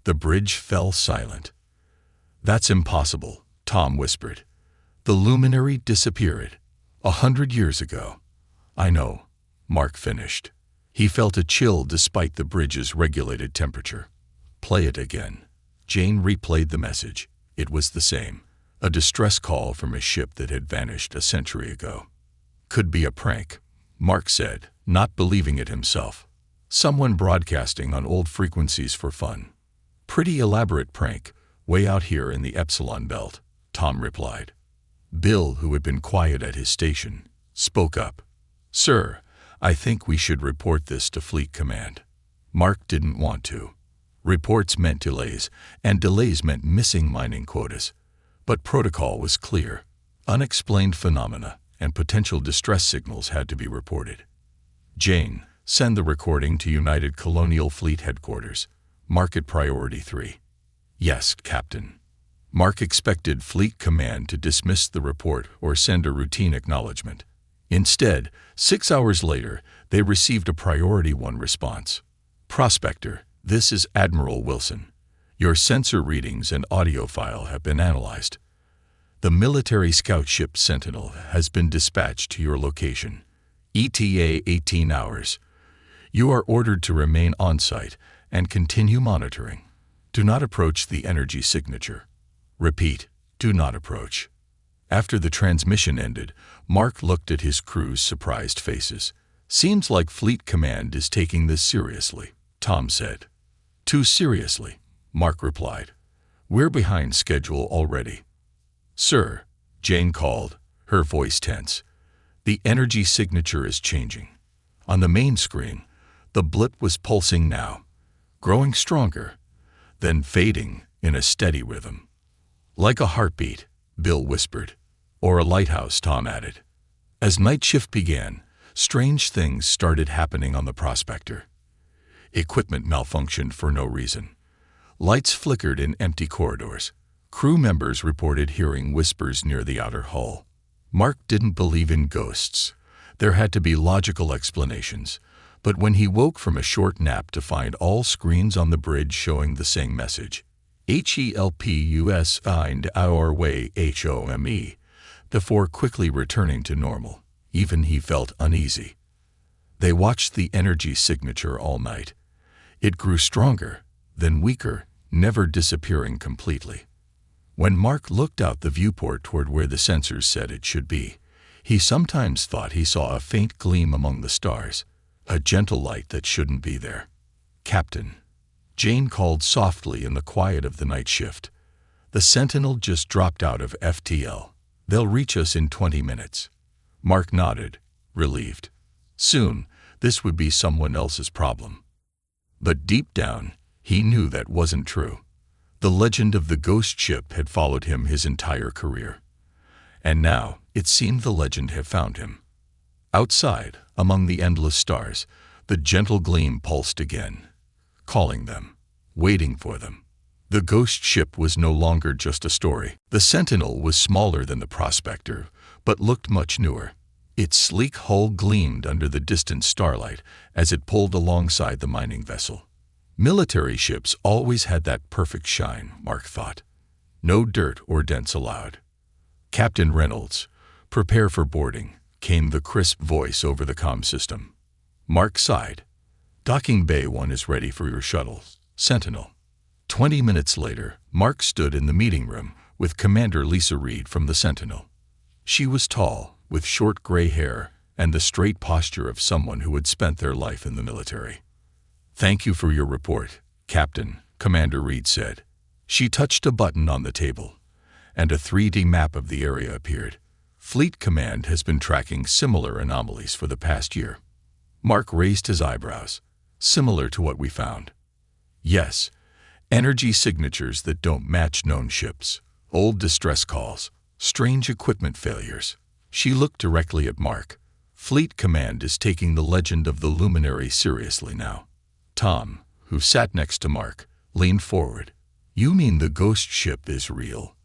The bridge fell silent. That's impossible, Tom whispered. The Luminary disappeared 100 years ago. I know, Mark finished. He felt a chill despite the bridge's regulated temperature. Play it again. Jane replayed the message. It was the same. A distress call from a ship that had vanished a century ago. Could be a prank, Mark said, not believing it himself. Someone broadcasting on old frequencies for fun. Pretty elaborate prank, way out here in the Epsilon Belt, Tom replied. Bill, who had been quiet at his station, spoke up. Sir, I think we should report this to Fleet Command. Mark didn't want to. Reports meant delays, and delays meant missing mining quotas. But protocol was clear. Unexplained phenomena and potential distress signals had to be reported. Jane, send the recording to United Colonial Fleet Headquarters. Market Priority 3. Yes, Captain. Mark expected Fleet Command to dismiss the report or send a routine acknowledgement. Instead, 6 hours later, they received a Priority 1 response. Prospector, this is Admiral Wilson. Your sensor readings and audio file have been analyzed. The military scout ship Sentinel has been dispatched to your location. ETA 18 hours. You are ordered to remain on-site and continue monitoring. Do not approach the energy signature. Repeat, do not approach. After the transmission ended, Mark looked at his crew's surprised faces. Seems like Fleet Command is taking this seriously, Tom said. Too seriously, Mark replied. We're behind schedule already. Sir, Jane called, her voice tense. The energy signature is changing. On the main screen, the blip was pulsing now, growing stronger, then fading in a steady rhythm. Like a heartbeat, Bill whispered. Or a lighthouse, Tom added. As night shift began, strange things started happening on the Prospector. Equipment malfunctioned for no reason. Lights flickered in empty corridors. Crew members reported hearing whispers near the outer hull. Mark didn't believe in ghosts. There had to be logical explanations. But when he woke from a short nap to find all screens on the bridge showing the same message, HELPUS find our way HOME, before quickly returning to normal, even he felt uneasy. They watched the energy signature all night. It grew stronger, then weaker, never disappearing completely. When Mark looked out the viewport toward where the sensors said it should be, he sometimes thought he saw a faint gleam among the stars, a gentle light that shouldn't be there. Captain, Jane called softly in the quiet of the night shift. The Sentinel just dropped out of FTL. They'll reach us in 20 minutes. Mark nodded, relieved. Soon, this would be someone else's problem. But deep down, he knew that wasn't true. The legend of the ghost ship had followed him his entire career. And now, it seemed the legend had found him. Outside, among the endless stars, the gentle gleam pulsed again, calling them, waiting for them. The ghost ship was no longer just a story. The Sentinel was smaller than the Prospector, but looked much newer. Its sleek hull gleamed under the distant starlight as it pulled alongside the mining vessel. Military ships always had that perfect shine, Mark thought. No dirt or dents allowed. Captain Reynolds, prepare for boarding, came the crisp voice over the comm system. Mark sighed. Docking Bay 1 is ready for your shuttle, Sentinel. 20 minutes later, Mark stood in the meeting room with Commander Lisa Reed from the Sentinel. She was tall, with short gray hair and the straight posture of someone who had spent their life in the military. Thank you for your report, Captain, Commander Reed said. She touched a button on the table, and a 3D map of the area appeared. Fleet Command has been tracking similar anomalies for the past year. Mark raised his eyebrows. Similar to what we found. Yes. Energy signatures that don't match known ships, old distress calls, strange equipment failures. She looked directly at Mark. Fleet Command is taking the legend of the Luminary seriously now. Tom, who sat next to Mark, leaned forward. "You mean the ghost ship is real?"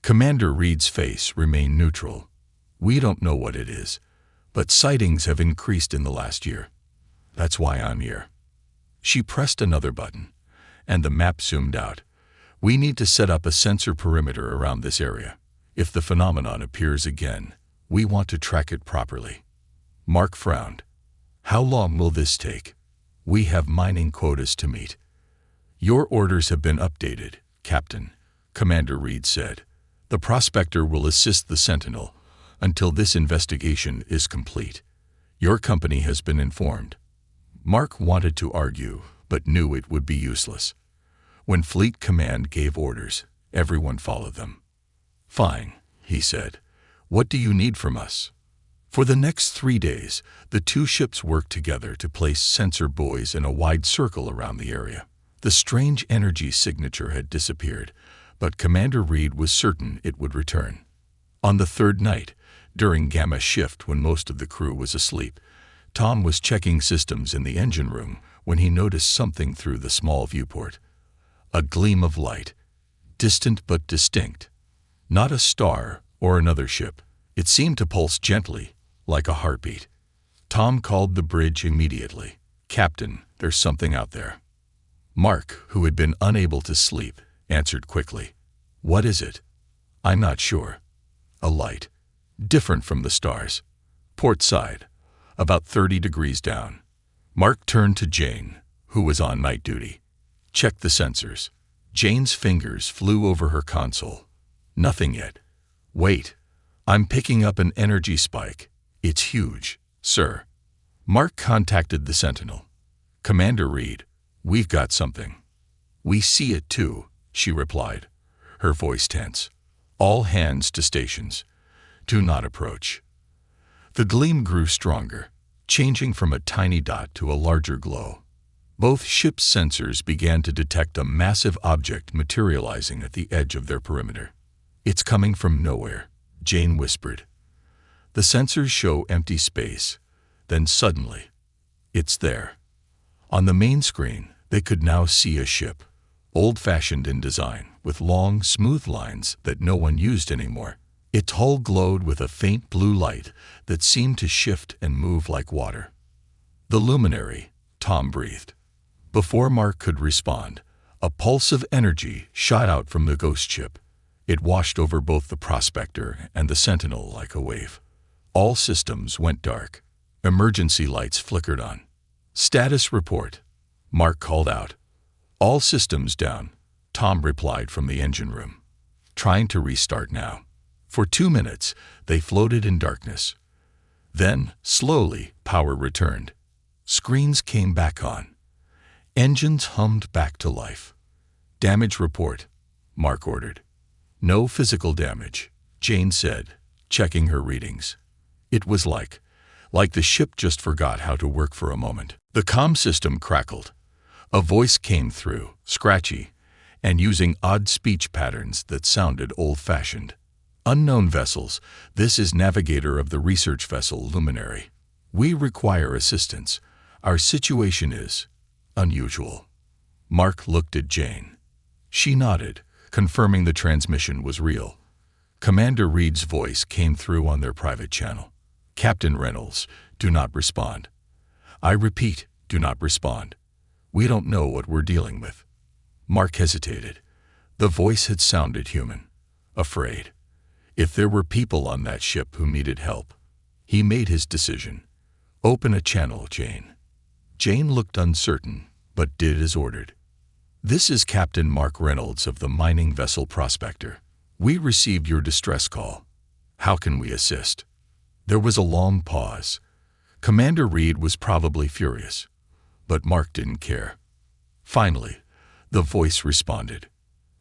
Commander Reed's face remained neutral. "We don't know what it is, but sightings have increased in the last year. That's why I'm here." She pressed another button, and the map zoomed out. "We need to set up a sensor perimeter around this area. If the phenomenon appears again, we want to track it properly." Mark frowned. "How long will this take? We have mining quotas to meet." "Your orders have been updated, Captain," Commander Reed said. "The prospector will assist the Sentinel until this investigation is complete. Your company has been informed." Mark wanted to argue, but knew it would be useless. When Fleet Command gave orders, everyone followed them. "Fine," he said. "What do you need from us?" For the next 3 days, the two ships worked together to place sensor buoys in a wide circle around the area. The strange energy signature had disappeared, but Commander Reed was certain it would return. On the third night, during Gamma shift when most of the crew was asleep, Tom was checking systems in the engine room when he noticed something through the small viewport. A gleam of light, distant but distinct. Not a star or another ship. It seemed to pulse gently, like a heartbeat. Tom called the bridge immediately. "Captain, there's something out there." Mark, who had been unable to sleep, answered quickly. "What is it?" "I'm not sure." "A light. Different from the stars. Port side. About 30 degrees down." Mark turned to Jane, who was on night duty. "Check the sensors." Jane's fingers flew over her console. "Nothing yet." "Wait. I'm picking up an energy spike. It's huge, sir." Mark contacted the Sentinel. "Commander Reed, we've got something." "We see it too," she replied, her voice tense. "All hands to stations. Do not approach." The gleam grew stronger, changing from a tiny dot to a larger glow. Both ships' sensors began to detect a massive object materializing at the edge of their perimeter. "It's coming from nowhere," Jane whispered. "The sensors show empty space. Then suddenly, it's there." On the main screen, they could now see a ship, old-fashioned in design, with long, smooth lines that no one used anymore. Its hull glowed with a faint blue light that seemed to shift and move like water. "The luminary," Tom breathed. Before Mark could respond, a pulse of energy shot out from the ghost ship. It washed over both the prospector and the Sentinel like a wave. All systems went dark. Emergency lights flickered on. "Status report," Mark called out. "All systems down," Tom replied from the engine room. "Trying to restart now." For 2 minutes, they floated in darkness. Then, slowly, power returned. Screens came back on. Engines hummed back to life. "Damage report," Mark ordered. "No physical damage," Jane said, checking her readings. It was like the ship just forgot how to work for a moment. The comm system crackled. A voice came through, scratchy, and using odd speech patterns that sounded old-fashioned. "Unknown vessels, this is navigator of the research vessel Luminary. We require assistance. Our situation is unusual." Mark looked at Jane. She nodded, confirming the transmission was real. Commander Reed's voice came through on their private channel. "Captain Reynolds, do not respond. I repeat, do not respond. We don't know what we're dealing with." Mark hesitated. The voice had sounded human, afraid. If there were people on that ship who needed help. He made his decision. "Open a channel, Jane." Jane looked uncertain, but did as ordered. "This is Captain Mark Reynolds of the mining vessel Prospector. We received your distress call. How can we assist?" There was a long pause. Commander Reed was probably furious, but Mark didn't care. Finally, the voice responded.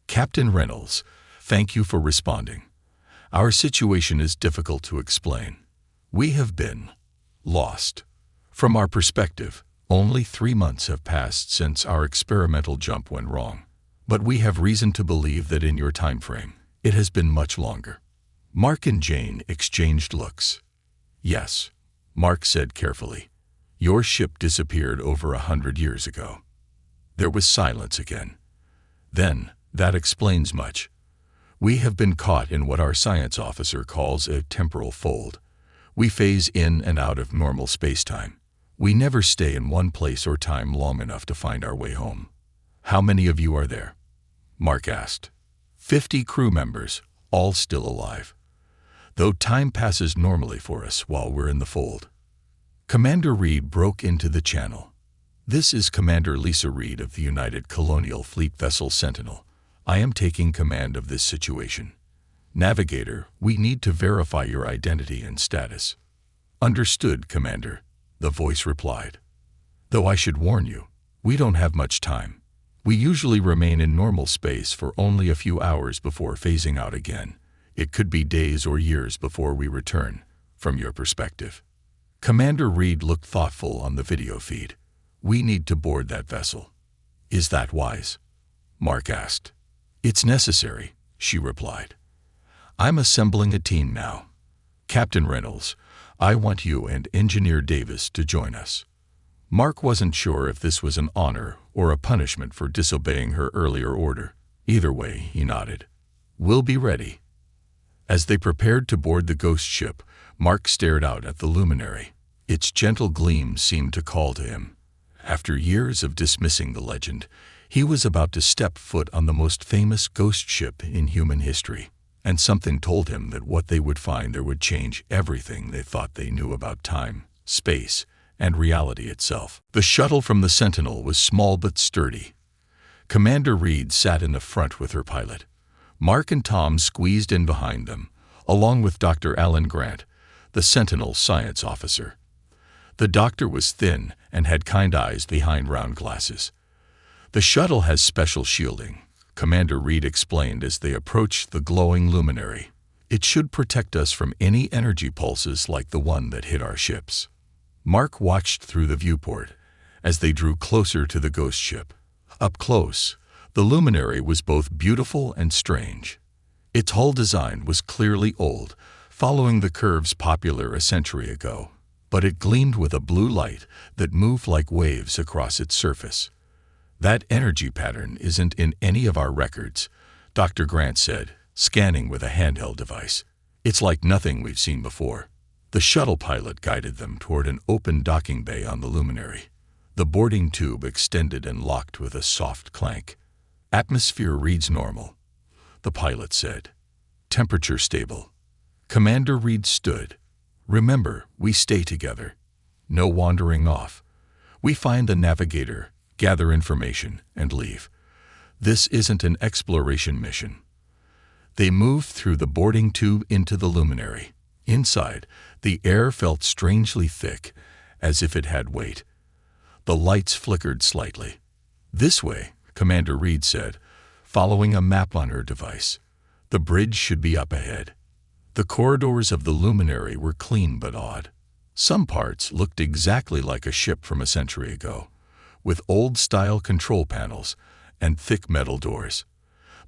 "Captain Reynolds, thank you for responding. Our situation is difficult to explain. We have been lost. From our perspective, only 3 months have passed since our experimental jump went wrong. But we have reason to believe that in your time frame, it has been much longer." Mark and Jane exchanged looks. "Yes," Mark said carefully. "Your ship disappeared over 100 years ago. There was silence again. Then, that explains much. We have been caught in what our science officer calls a temporal fold. We phase in and out of normal space-time. We never stay in one place or time long enough to find our way home. How many of you are there? Mark asked. 50 crew members, all still alive. Though time passes normally for us while we're in the fold. Commander Reed broke into the channel. This is Commander Lisa Reed of the United Colonial Fleet Vessel Sentinel. I am taking command of this situation. Navigator, we need to verify your identity and status. Understood, Commander, the voice replied. Though I should warn you, we don't have much time. We usually remain in normal space for only a few hours before phasing out again. It could be days or years before we return, from your perspective. Commander Reed looked thoughtful on the video feed. We need to board that vessel. Is that wise? Mark asked. It's necessary, she replied. I'm assembling a team now. Captain Reynolds, I want you and Engineer Davis to join us. Mark wasn't sure if this was an honor or a punishment for disobeying her earlier order. Either way, he nodded. We'll be ready. As they prepared to board the ghost ship, Mark stared out at the luminary. Its gentle gleam seemed to call to him. After years of dismissing the legend, he was about to step foot on the most famous ghost ship in human history, and something told him that what they would find there would change everything they thought they knew about time, space, and reality itself. The shuttle from the Sentinel was small but sturdy. Commander Reed sat in the front with her pilot. Mark and Tom squeezed in behind them, along with Dr. Alan Grant, the Sentinel science officer. The doctor was thin and had kind eyes behind round glasses. The shuttle has special shielding, Commander Reed explained as they approached the glowing luminary. It should protect us from any energy pulses like the one that hit our ships. Mark watched through the viewport as they drew closer to the ghost ship. Up close, the luminary was both beautiful and strange. Its hull design was clearly old, following the curves popular a century ago, but it gleamed with a blue light that moved like waves across its surface. That energy pattern isn't in any of our records, Dr. Grant said, scanning with a handheld device. It's like nothing we've seen before. The shuttle pilot guided them toward an open docking bay on the luminary. The boarding tube extended and locked with a soft clank. Atmosphere reads normal, the pilot said. Temperature stable. Commander Reed stood. Remember, we stay together. No wandering off. We find the navigator, gather information, and leave. This isn't an exploration mission. They moved through the boarding tube into the luminary. Inside, the air felt strangely thick, as if it had weight. The lights flickered slightly. This way, Commander Reed said, following a map on her device. The bridge should be up ahead. The corridors of the luminary were clean but odd. Some parts looked exactly like a ship from a century ago, with old-style control panels and thick metal doors.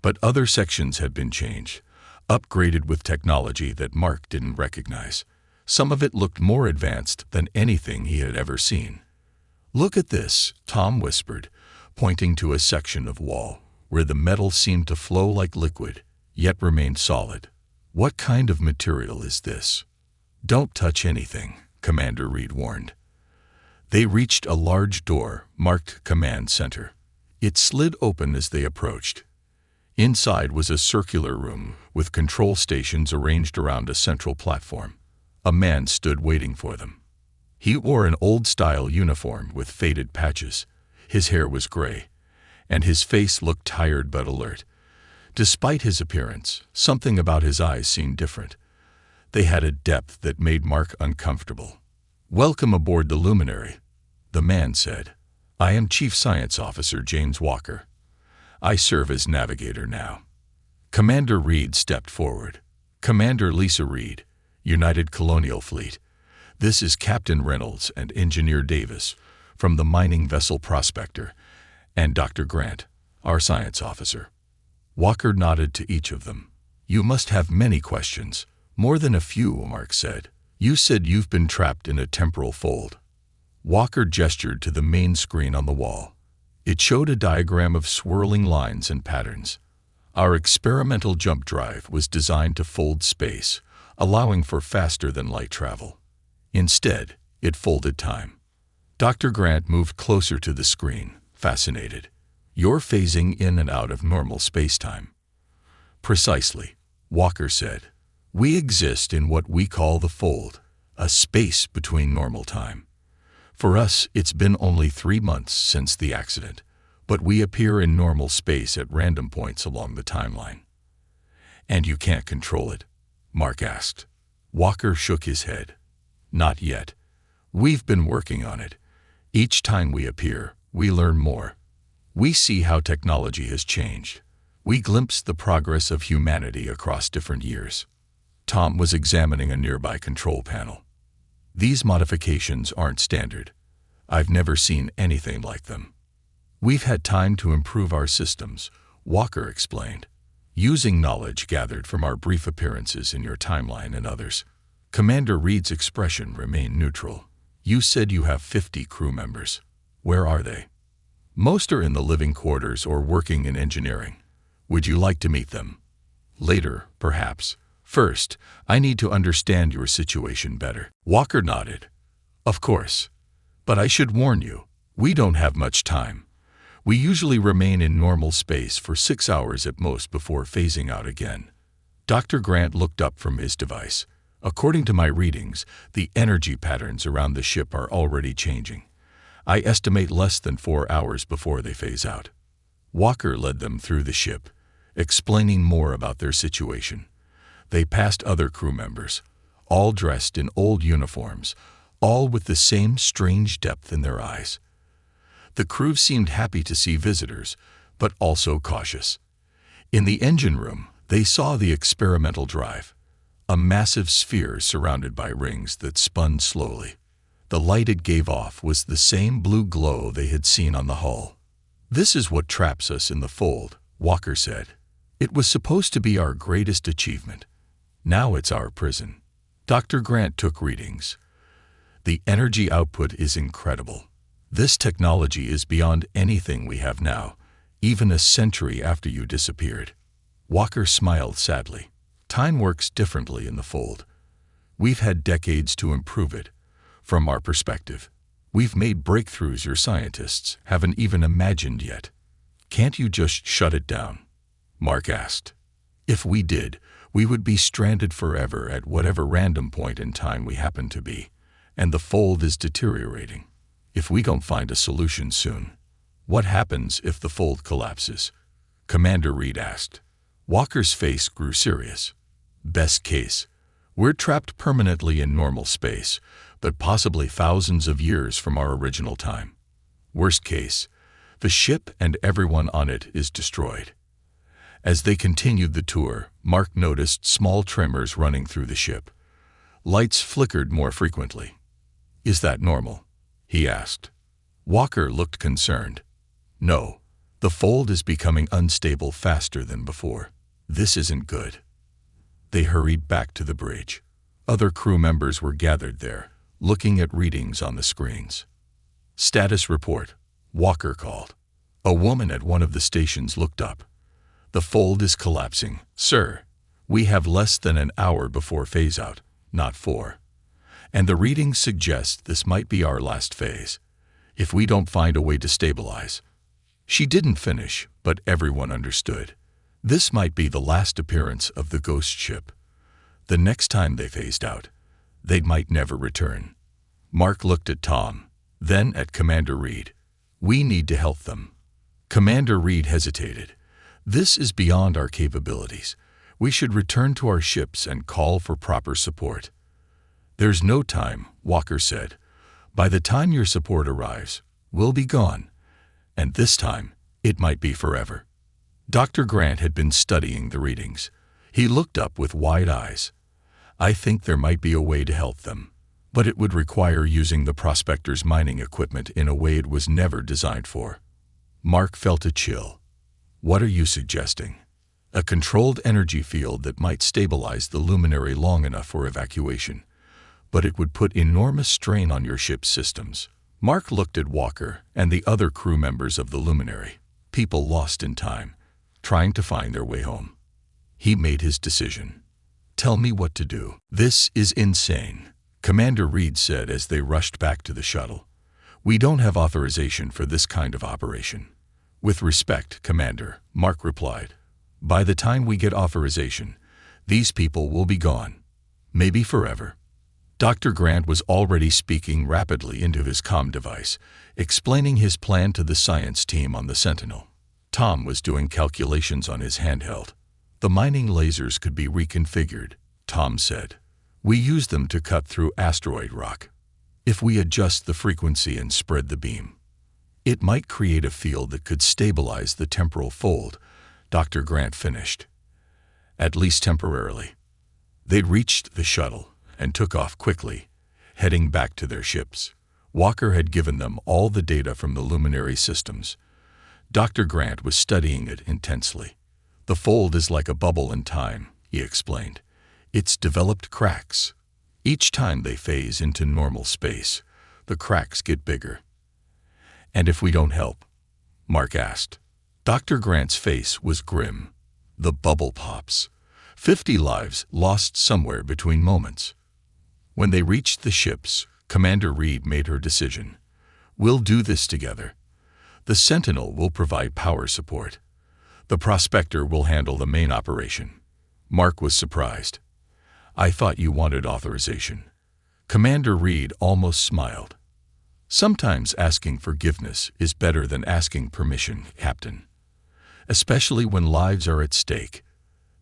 But other sections had been changed, upgraded with technology that Mark didn't recognize. Some of it looked more advanced than anything he had ever seen. Look at this, Tom whispered, pointing to a section of wall where the metal seemed to flow like liquid, yet remained solid. What kind of material is this? Don't touch anything, Commander Reed warned. They reached a large door marked Command Center. It slid open as they approached. Inside was a circular room with control stations arranged around a central platform. A man stood waiting for them. He wore an old-style uniform with faded patches. His hair was gray, and his face looked tired but alert. Despite his appearance, something about his eyes seemed different. They had a depth that made Mark uncomfortable. "Welcome aboard the luminary," the man said. "I am Chief Science Officer James Walker. I serve as navigator now." Commander Reed stepped forward. "Commander Lisa Reed, United Colonial Fleet. This is Captain Reynolds and Engineer Davis from the mining vessel Prospector, and Dr. Grant, our science officer." Walker nodded to each of them. "You must have many questions." "More than a few," Mark said. "You said you've been trapped in a temporal fold." Walker gestured to the main screen on the wall. It showed a diagram of swirling lines and patterns. Our experimental jump drive was designed to fold space, allowing for faster-than-light travel. Instead, it folded time. Dr. Grant moved closer to the screen, fascinated. You're phasing in and out of normal space-time. Precisely, Walker said. We exist in what we call the fold, a space between normal time. For us, it's been only 3 months since the accident, but we appear in normal space at random points along the timeline. And you can't control it? Mark asked. Walker shook his head. Not yet. We've been working on it. Each time we appear, we learn more. We see how technology has changed. We glimpse the progress of humanity across different years. Tom was examining a nearby control panel. These modifications aren't standard. I've never seen anything like them. We've had time to improve our systems, Walker explained, using knowledge gathered from our brief appearances in your timeline and others. Commander Reed's expression remained neutral. You said you have 50 crew members. Where are they? Most are in the living quarters or working in engineering. Would you like to meet them? Later, perhaps. First, I need to understand your situation better. Walker nodded. Of course. But I should warn you, we don't have much time. We usually remain in normal space for 6 hours at most before phasing out again. Dr. Grant looked up from his device. According to my readings, the energy patterns around the ship are already changing. I estimate less than 4 hours before they phase out. Walker led them through the ship, explaining more about their situation. They passed other crew members, all dressed in old uniforms, all with the same strange depth in their eyes. The crew seemed happy to see visitors, but also cautious. In the engine room, they saw the experimental drive, a massive sphere surrounded by rings that spun slowly. The light it gave off was the same blue glow they had seen on the hull. This is what traps us in the fold, Walker said. It was supposed to be our greatest achievement. Now it's our prison. Dr. Grant took readings. The energy output is incredible. This technology is beyond anything we have now, even a century after you disappeared. Walker smiled sadly. Time works differently in the fold. We've had decades to improve it. From our perspective, we've made breakthroughs your scientists haven't even imagined yet. Can't you just shut it down? Mark asked. If we did, we would be stranded forever at whatever random point in time we happen to be, and the fold is deteriorating. If we don't find a solution soon, what happens if the fold collapses? Commander Reed asked. Walker's face grew serious. Best case, we're trapped permanently in normal space, but possibly thousands of years from our original time. Worst case, the ship and everyone on it is destroyed. As they continued the tour, Mark noticed small tremors running through the ship. Lights flickered more frequently. Is that normal? He asked. Walker looked concerned. No, the fold is becoming unstable faster than before. This isn't good. They hurried back to the bridge. Other crew members were gathered there, looking at readings on the screens. Status report, Walker called. A woman at one of the stations looked up. The fold is collapsing, sir. We have less than an hour before phase out, not 4. And the readings suggest this might be our last phase, if we don't find a way to stabilize. She didn't finish, but everyone understood. This might be the last appearance of the ghost ship. The next time they phased out, they might never return. Mark looked at Tom, then at Commander Reed. We need to help them. Commander Reed hesitated. This is beyond our capabilities. We should return to our ships and call for proper support. There's no time, Walker said. By the time your support arrives, we'll be gone. And this time, it might be forever. Dr. Grant had been studying the readings. He looked up with wide eyes. I think there might be a way to help them, but it would require using the prospector's mining equipment in a way it was never designed for. Mark felt a chill. What are you suggesting? A controlled energy field that might stabilize the luminary long enough for evacuation, but it would put enormous strain on your ship's systems. Mark looked at Walker and the other crew members of the Luminary, people lost in time, trying to find their way home. He made his decision. "Tell me what to do." "This is insane," Commander Reed said as they rushed back to the shuttle. "We don't have authorization for this kind of operation." "With respect, Commander," Mark replied. "By the time we get authorization, these people will be gone. Maybe forever." Dr. Grant was already speaking rapidly into his comm device, explaining his plan to the science team on the Sentinel. Tom was doing calculations on his handheld. "The mining lasers could be reconfigured," Tom said. "We use them to cut through asteroid rock. If we adjust the frequency and spread the beam, it might create a field that could stabilize the temporal fold," Dr. Grant finished. "At least temporarily." They'd reached the shuttle and took off quickly, heading back to their ships. Walker had given them all the data from the luminary systems. Dr. Grant was studying it intensely. "The fold is like a bubble in time," he explained. "It's developed cracks. Each time they phase into normal space, the cracks get bigger." "And if we don't help?" Mark asked. Dr. Grant's face was grim. "The bubble pops. 50 lives lost somewhere between moments." When they reached the ships, Commander Reed made her decision. "We'll do this together. The Sentinel will provide power support. The Prospector will handle the main operation." Mark was surprised. "I thought you wanted authorization." Commander Reed almost smiled. "Sometimes asking forgiveness is better than asking permission, Captain. Especially when lives are at stake."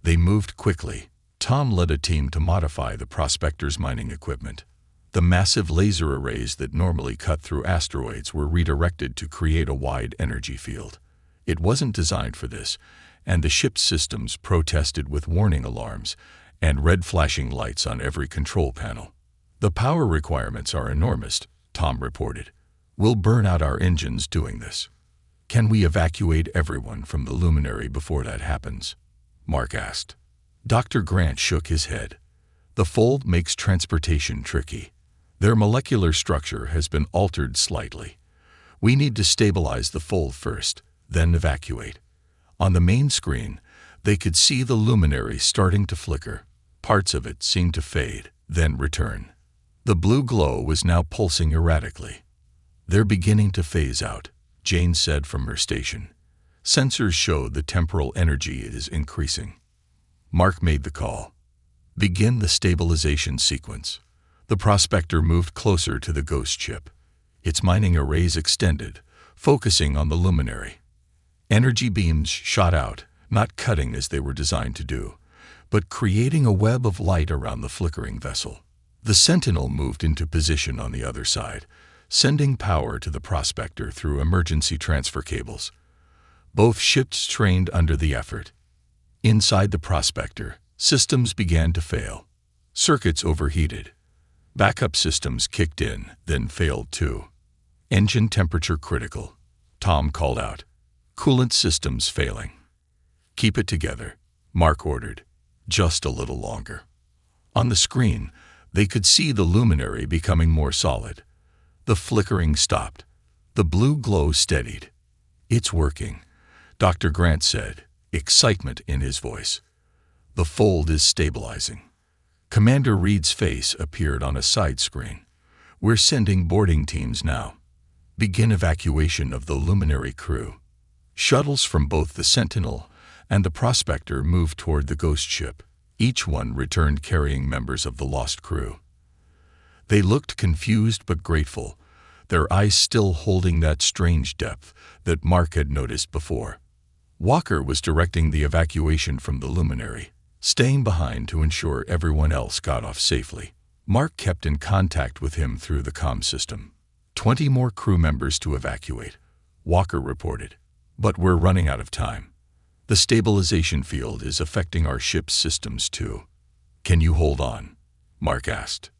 They moved quickly. Tom led a team to modify the Prospector's mining equipment. The massive laser arrays that normally cut through asteroids were redirected to create a wide energy field. It wasn't designed for this, and the ship's systems protested with warning alarms and red flashing lights on every control panel. "The power requirements are enormous," Tom reported. "We'll burn out our engines doing this." "Can we evacuate everyone from the Luminary before that happens?" Mark asked. Dr. Grant shook his head. "The fold makes transportation tricky. Their molecular structure has been altered slightly. We need to stabilize the fold first, then evacuate." On the main screen, they could see the luminary starting to flicker. Parts of it seemed to fade, then return. The blue glow was now pulsing erratically. "They're beginning to phase out," Jane said from her station. "Sensors show the temporal energy is increasing." Mark made the call. "Begin the stabilization sequence." The Prospector moved closer to the ghost ship. Its mining arrays extended, focusing on the luminary. Energy beams shot out, not cutting as they were designed to do, but creating a web of light around the flickering vessel. The Sentinel moved into position on the other side, sending power to the Prospector through emergency transfer cables. Both ships strained under the effort. Inside the Prospector, systems began to fail. Circuits overheated. Backup systems kicked in, then failed too. "Engine temperature critical," Tom called out. "Coolant systems failing." "Keep it together," Mark ordered. "Just a little longer." On the screen, they could see the luminary becoming more solid. The flickering stopped. The blue glow steadied. "It's working," Dr. Grant said, excitement in his voice. "The fold is stabilizing." Commander Reed's face appeared on a side screen. "We're sending boarding teams now. Begin evacuation of the luminary crew." Shuttles from both the Sentinel and the Prospector moved toward the ghost ship. Each one returned carrying members of the lost crew. They looked confused but grateful, their eyes still holding that strange depth that Mark had noticed before. Walker was directing the evacuation from the luminary, staying behind to ensure everyone else got off safely. Mark kept in contact with him through the comm system. 20 more crew members to evacuate," Walker reported. "But we're running out of time. The stabilization field is affecting our ship's systems too." "Can you hold on?" Mark asked.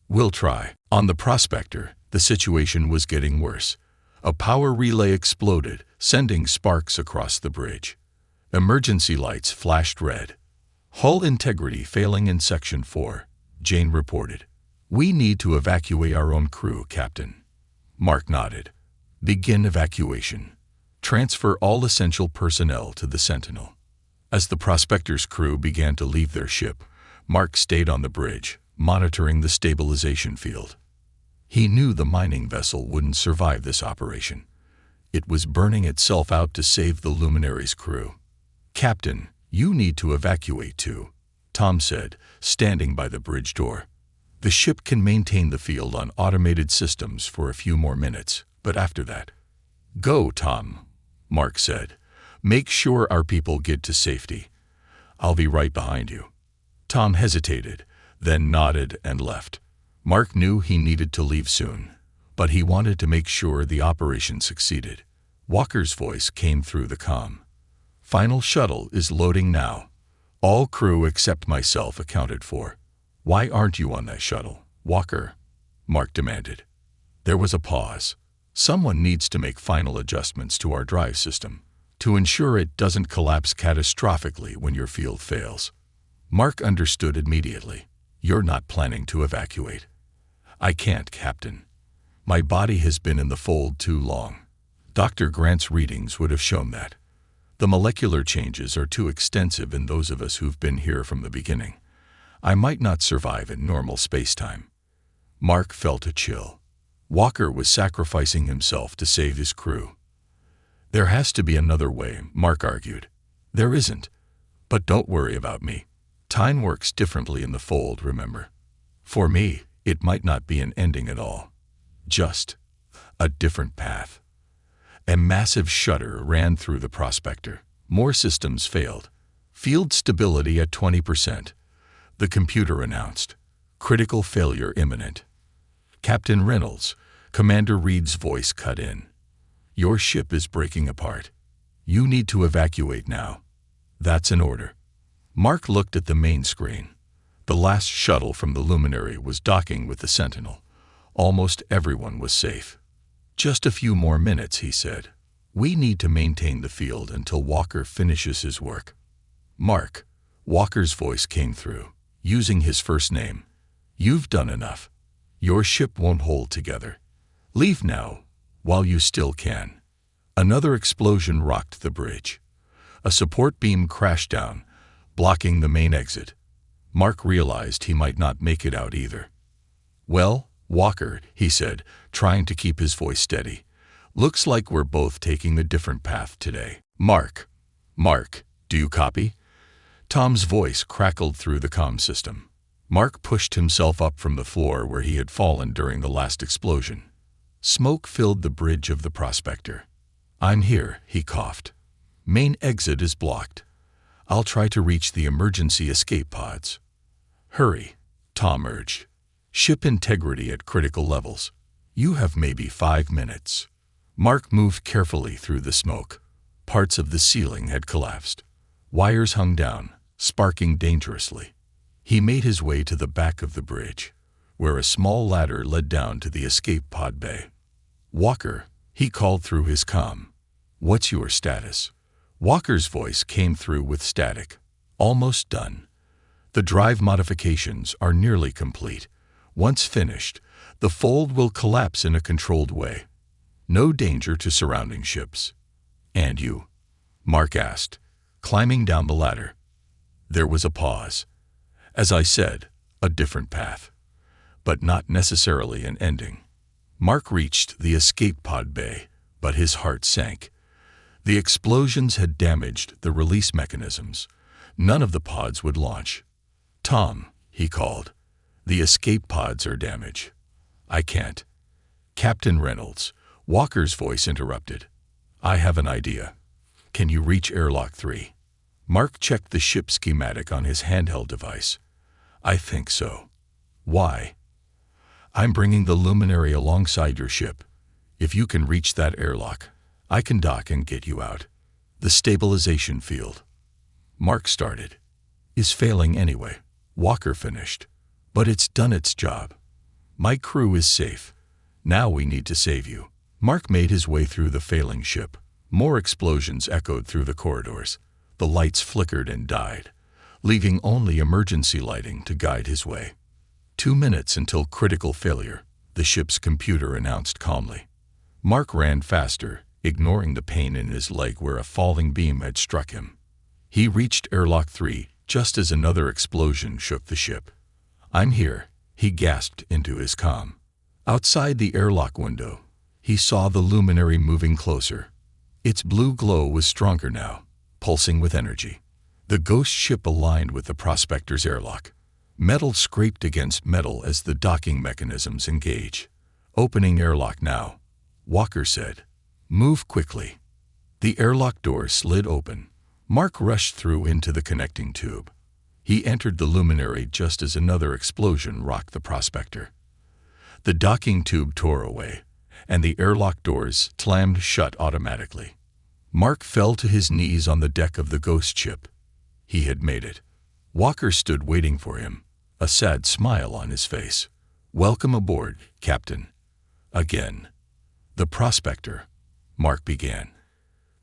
"We'll try." On the Prospector, the situation was getting worse. A power relay exploded, sending sparks across the bridge. Emergency lights flashed red. "Hull integrity failing in Section 4, Jane reported. "We need to evacuate our own crew, Captain." Mark nodded. Begin evacuation. Transfer all essential personnel to the Sentinel. As the Prospector's crew began to leave their ship, Mark stayed on the bridge, monitoring the stabilization field. He knew the mining vessel wouldn't survive this operation. It was burning itself out to save the Luminary's crew. "Captain, you need to evacuate too," Tom said, standing by the bridge door. "The ship can maintain the field on automated systems for a few more minutes, but after that—" "Go, Tom," Mark said. "Make sure our people get to safety. I'll be right behind you." Tom hesitated, then nodded and left. Mark knew he needed to leave soon, but he wanted to make sure the operation succeeded. Walker's voice came through the comm. "Final shuttle is loading now. All crew except myself accounted for." "Why aren't you on that shuttle, Walker?" Mark demanded. There was a pause. "Someone needs to make final adjustments to our drive system to ensure it doesn't collapse catastrophically when your field fails." Mark understood immediately. "You're not planning to evacuate." "I can't, Captain. My body has been in the fold too long. Dr. Grant's readings would have shown that. The molecular changes are too extensive in those of us who've been here from the beginning. I might not survive in normal spacetime." Mark felt a chill. Walker was sacrificing himself to save his crew. "There has to be another way," Mark argued. "There isn't. But don't worry about me. Time works differently in the fold, remember? For me, it might not be an ending at all. Just a different path." A massive shudder ran through the Prospector. More systems failed. "Field stability at 20%. The computer announced. "Critical failure imminent." "Captain Reynolds," Commander Reed's voice cut in. "Your ship is breaking apart. You need to evacuate now." "That's an order." Mark looked at the main screen. The last shuttle from the Luminary was docking with the Sentinel. Almost everyone was safe. "Just a few more minutes," he said. "We need to maintain the field until Walker finishes his work." "Mark," Walker's voice came through, using his first name. "You've done enough. Your ship won't hold together. Leave now, while you still can." Another explosion rocked the bridge. A support beam crashed down, blocking the main exit. Mark realized he might not make it out either. "Well, Walker," he said, trying to keep his voice steady. "Looks like we're both taking a different path today." Mark, do you copy?" Tom's voice crackled through the comm system. Mark pushed himself up from the floor where he had fallen during the last explosion. Smoke filled the bridge of the Prospector. "I'm here," he coughed. "Main exit is blocked. I'll try to reach the emergency escape pods." "Hurry," Tom urged. "Ship integrity at critical levels. You have maybe 5 minutes." Mark moved carefully through the smoke. Parts of the ceiling had collapsed. Wires hung down, sparking dangerously. He made his way to the back of the bridge, where a small ladder led down to the escape pod bay. "Walker," he called through his comm. "What's your status?" Walker's voice came through with static. "Almost done. The drive modifications are nearly complete. Once finished, the fold will collapse in a controlled way. No danger to surrounding ships." "And you?" Mark asked, climbing down the ladder. There was a pause. "As I said, a different path. But not necessarily an ending." Mark reached the escape pod bay, but his heart sank. The explosions had damaged the release mechanisms. None of the pods would launch. "Tom," he called, "the escape pods are damaged. I can't." "Captain Reynolds," Walker's voice interrupted. "I have an idea. Can you reach airlock 3? Mark checked the ship schematic on his handheld device. "I think so." "Why?" "I'm bringing the Luminary alongside your ship. If you can reach that airlock, I can dock and get you out." "The stabilization field," Mark started, "is failing anyway," Walker finished. "But it's done its job. My crew is safe. Now we need to save you." Mark made his way through the failing ship. More explosions echoed through the corridors. The lights flickered and died, leaving only emergency lighting to guide his way. 2 minutes until critical failure, the ship's computer announced calmly. Mark ran faster, ignoring the pain in his leg where a falling beam had struck him. He reached airlock 3 just as another explosion shook the ship. "I'm here," he gasped into his comm. Outside the airlock window, he saw the luminary moving closer. Its blue glow was stronger now, pulsing with energy. The ghost ship aligned with the prospector's airlock. Metal scraped against metal as the docking mechanisms engage. "Opening airlock now," Walker said. "Move quickly." The airlock door slid open. Mark rushed through into the connecting tube. He entered the luminary just as another explosion rocked the prospector. The docking tube tore away, and the airlock doors slammed shut automatically. Mark fell to his knees on the deck of the ghost ship. He had made it. Walker stood waiting for him, a sad smile on his face. "Welcome aboard, Captain." Again. "The prospector," Mark began,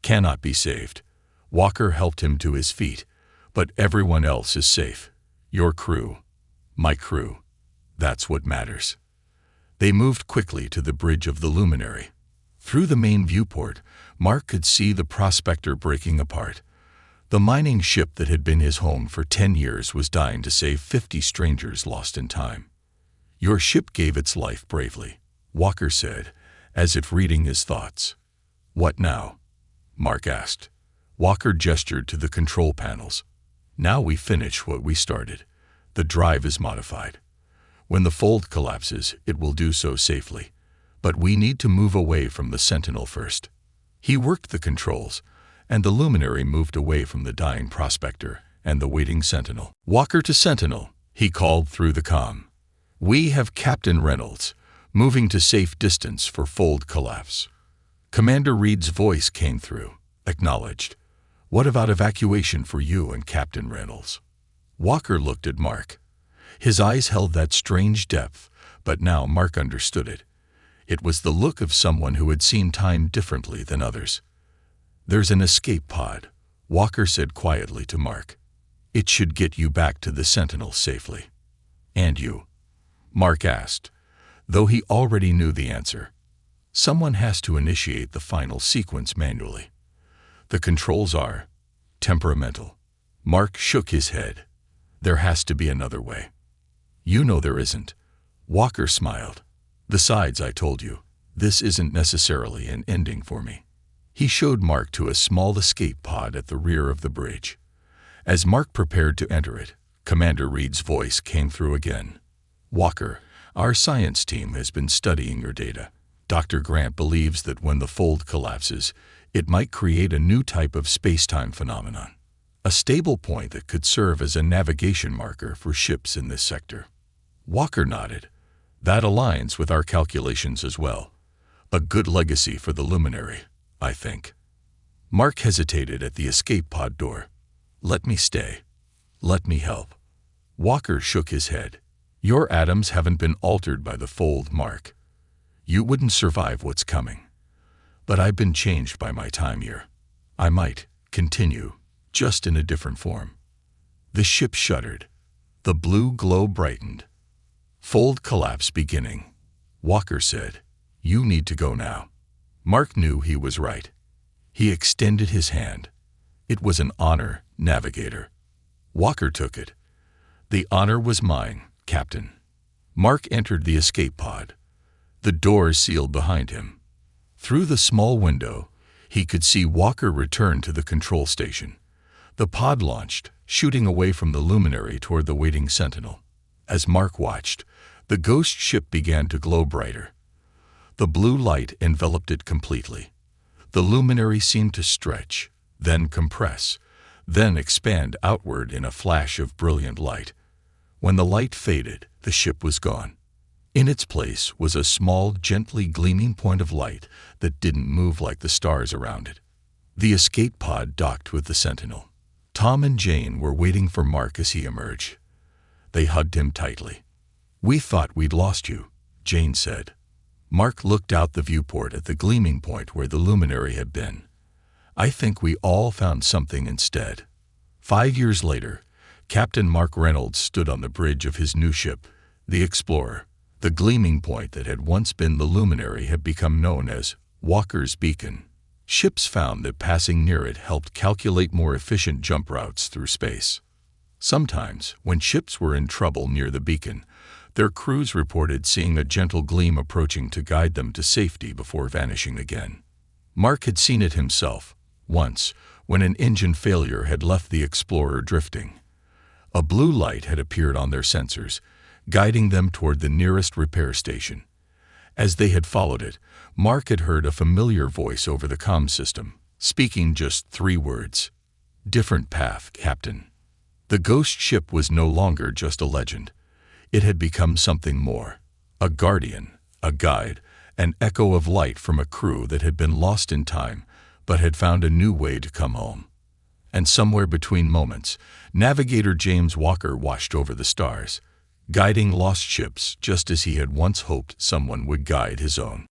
"cannot be saved." Walker helped him to his feet. "But everyone else is safe. Your crew. My crew. That's what matters." They moved quickly to the bridge of the luminary. Through the main viewport, Mark could see the prospector breaking apart. The mining ship that had been his home for 10 years was dying to save 50 strangers lost in time. "Your ship gave its life bravely," Walker said, as if reading his thoughts. "What now?" Mark asked. Walker gestured to the control panels. "Now we finish what we started. The drive is modified. When the fold collapses, it will do so safely. But we need to move away from the Sentinel first." He worked the controls, and the luminary moved away from the dying prospector and the waiting Sentinel. "Walker to Sentinel," he called through the comm. "We have Captain Reynolds, moving to safe distance for fold collapse." Commander Reed's voice came through. "Acknowledged. What about evacuation for you and Captain Reynolds?" Walker looked at Mark. His eyes held that strange depth, but now Mark understood it. It was the look of someone who had seen time differently than others. "There's an escape pod," Walker said quietly to Mark. "It should get you back to the Sentinel safely." "And you?" Mark asked, though he already knew the answer. "Someone has to initiate the final sequence manually. The controls are temperamental." Mark shook his head. "There has to be another way." "You know there isn't." Walker smiled. "Besides, I told you, this isn't necessarily an ending for me." He showed Mark to a small escape pod at the rear of the bridge. As Mark prepared to enter it, Commander Reed's voice came through again. "Walker, our science team has been studying your data. Dr. Grant believes that when the fold collapses, it might create a new type of space-time phenomenon, a stable point that could serve as a navigation marker for ships in this sector." Walker nodded. "That aligns with our calculations as well. A good legacy for the luminary, I think." Mark hesitated at the escape pod door. "Let me stay. Let me help." Walker shook his head. "Your atoms haven't been altered by the fold, Mark. You wouldn't survive what's coming. But I've been changed by my time here. I might continue, just in a different form." The ship shuddered. The blue glow brightened. "Fold collapse beginning," Walker said. "You need to go now." Mark knew he was right. He extended his hand. "It was an honor, Navigator." Walker took it. "The honor was mine, Captain." Mark entered the escape pod. The doors sealed behind him. Through the small window, he could see Walker return to the control station. The pod launched, shooting away from the luminary toward the waiting Sentinel. As Mark watched, the ghost ship began to glow brighter. The blue light enveloped it completely. The luminary seemed to stretch, then compress, then expand outward in a flash of brilliant light. When the light faded, the ship was gone. In its place was a small, gently gleaming point of light that didn't move like the stars around it. The escape pod docked with the Sentinel. Tom and Jane were waiting for Mark as he emerged. They hugged him tightly. "We thought we'd lost you," Jane said. Mark looked out the viewport at the gleaming point where the luminary had been. "I think we all found something instead." 5 years later, Captain Mark Reynolds stood on the bridge of his new ship, the Explorer. The gleaming point that had once been the luminary had become known as Walker's Beacon. Ships found that passing near it helped calculate more efficient jump routes through space. Sometimes, when ships were in trouble near the beacon, their crews reported seeing a gentle gleam approaching to guide them to safety before vanishing again. Mark had seen it himself, once, when an engine failure had left the Explorer drifting. A blue light had appeared on their sensors, guiding them toward the nearest repair station. As they had followed it, Mark had heard a familiar voice over the comm system, speaking just 3 words. "Different path, Captain." The ghost ship was no longer just a legend. It had become something more. A guardian, a guide, an echo of light from a crew that had been lost in time, but had found a new way to come home. And somewhere between moments, Navigator James Walker watched over the stars, guiding lost ships just as he had once hoped someone would guide his own.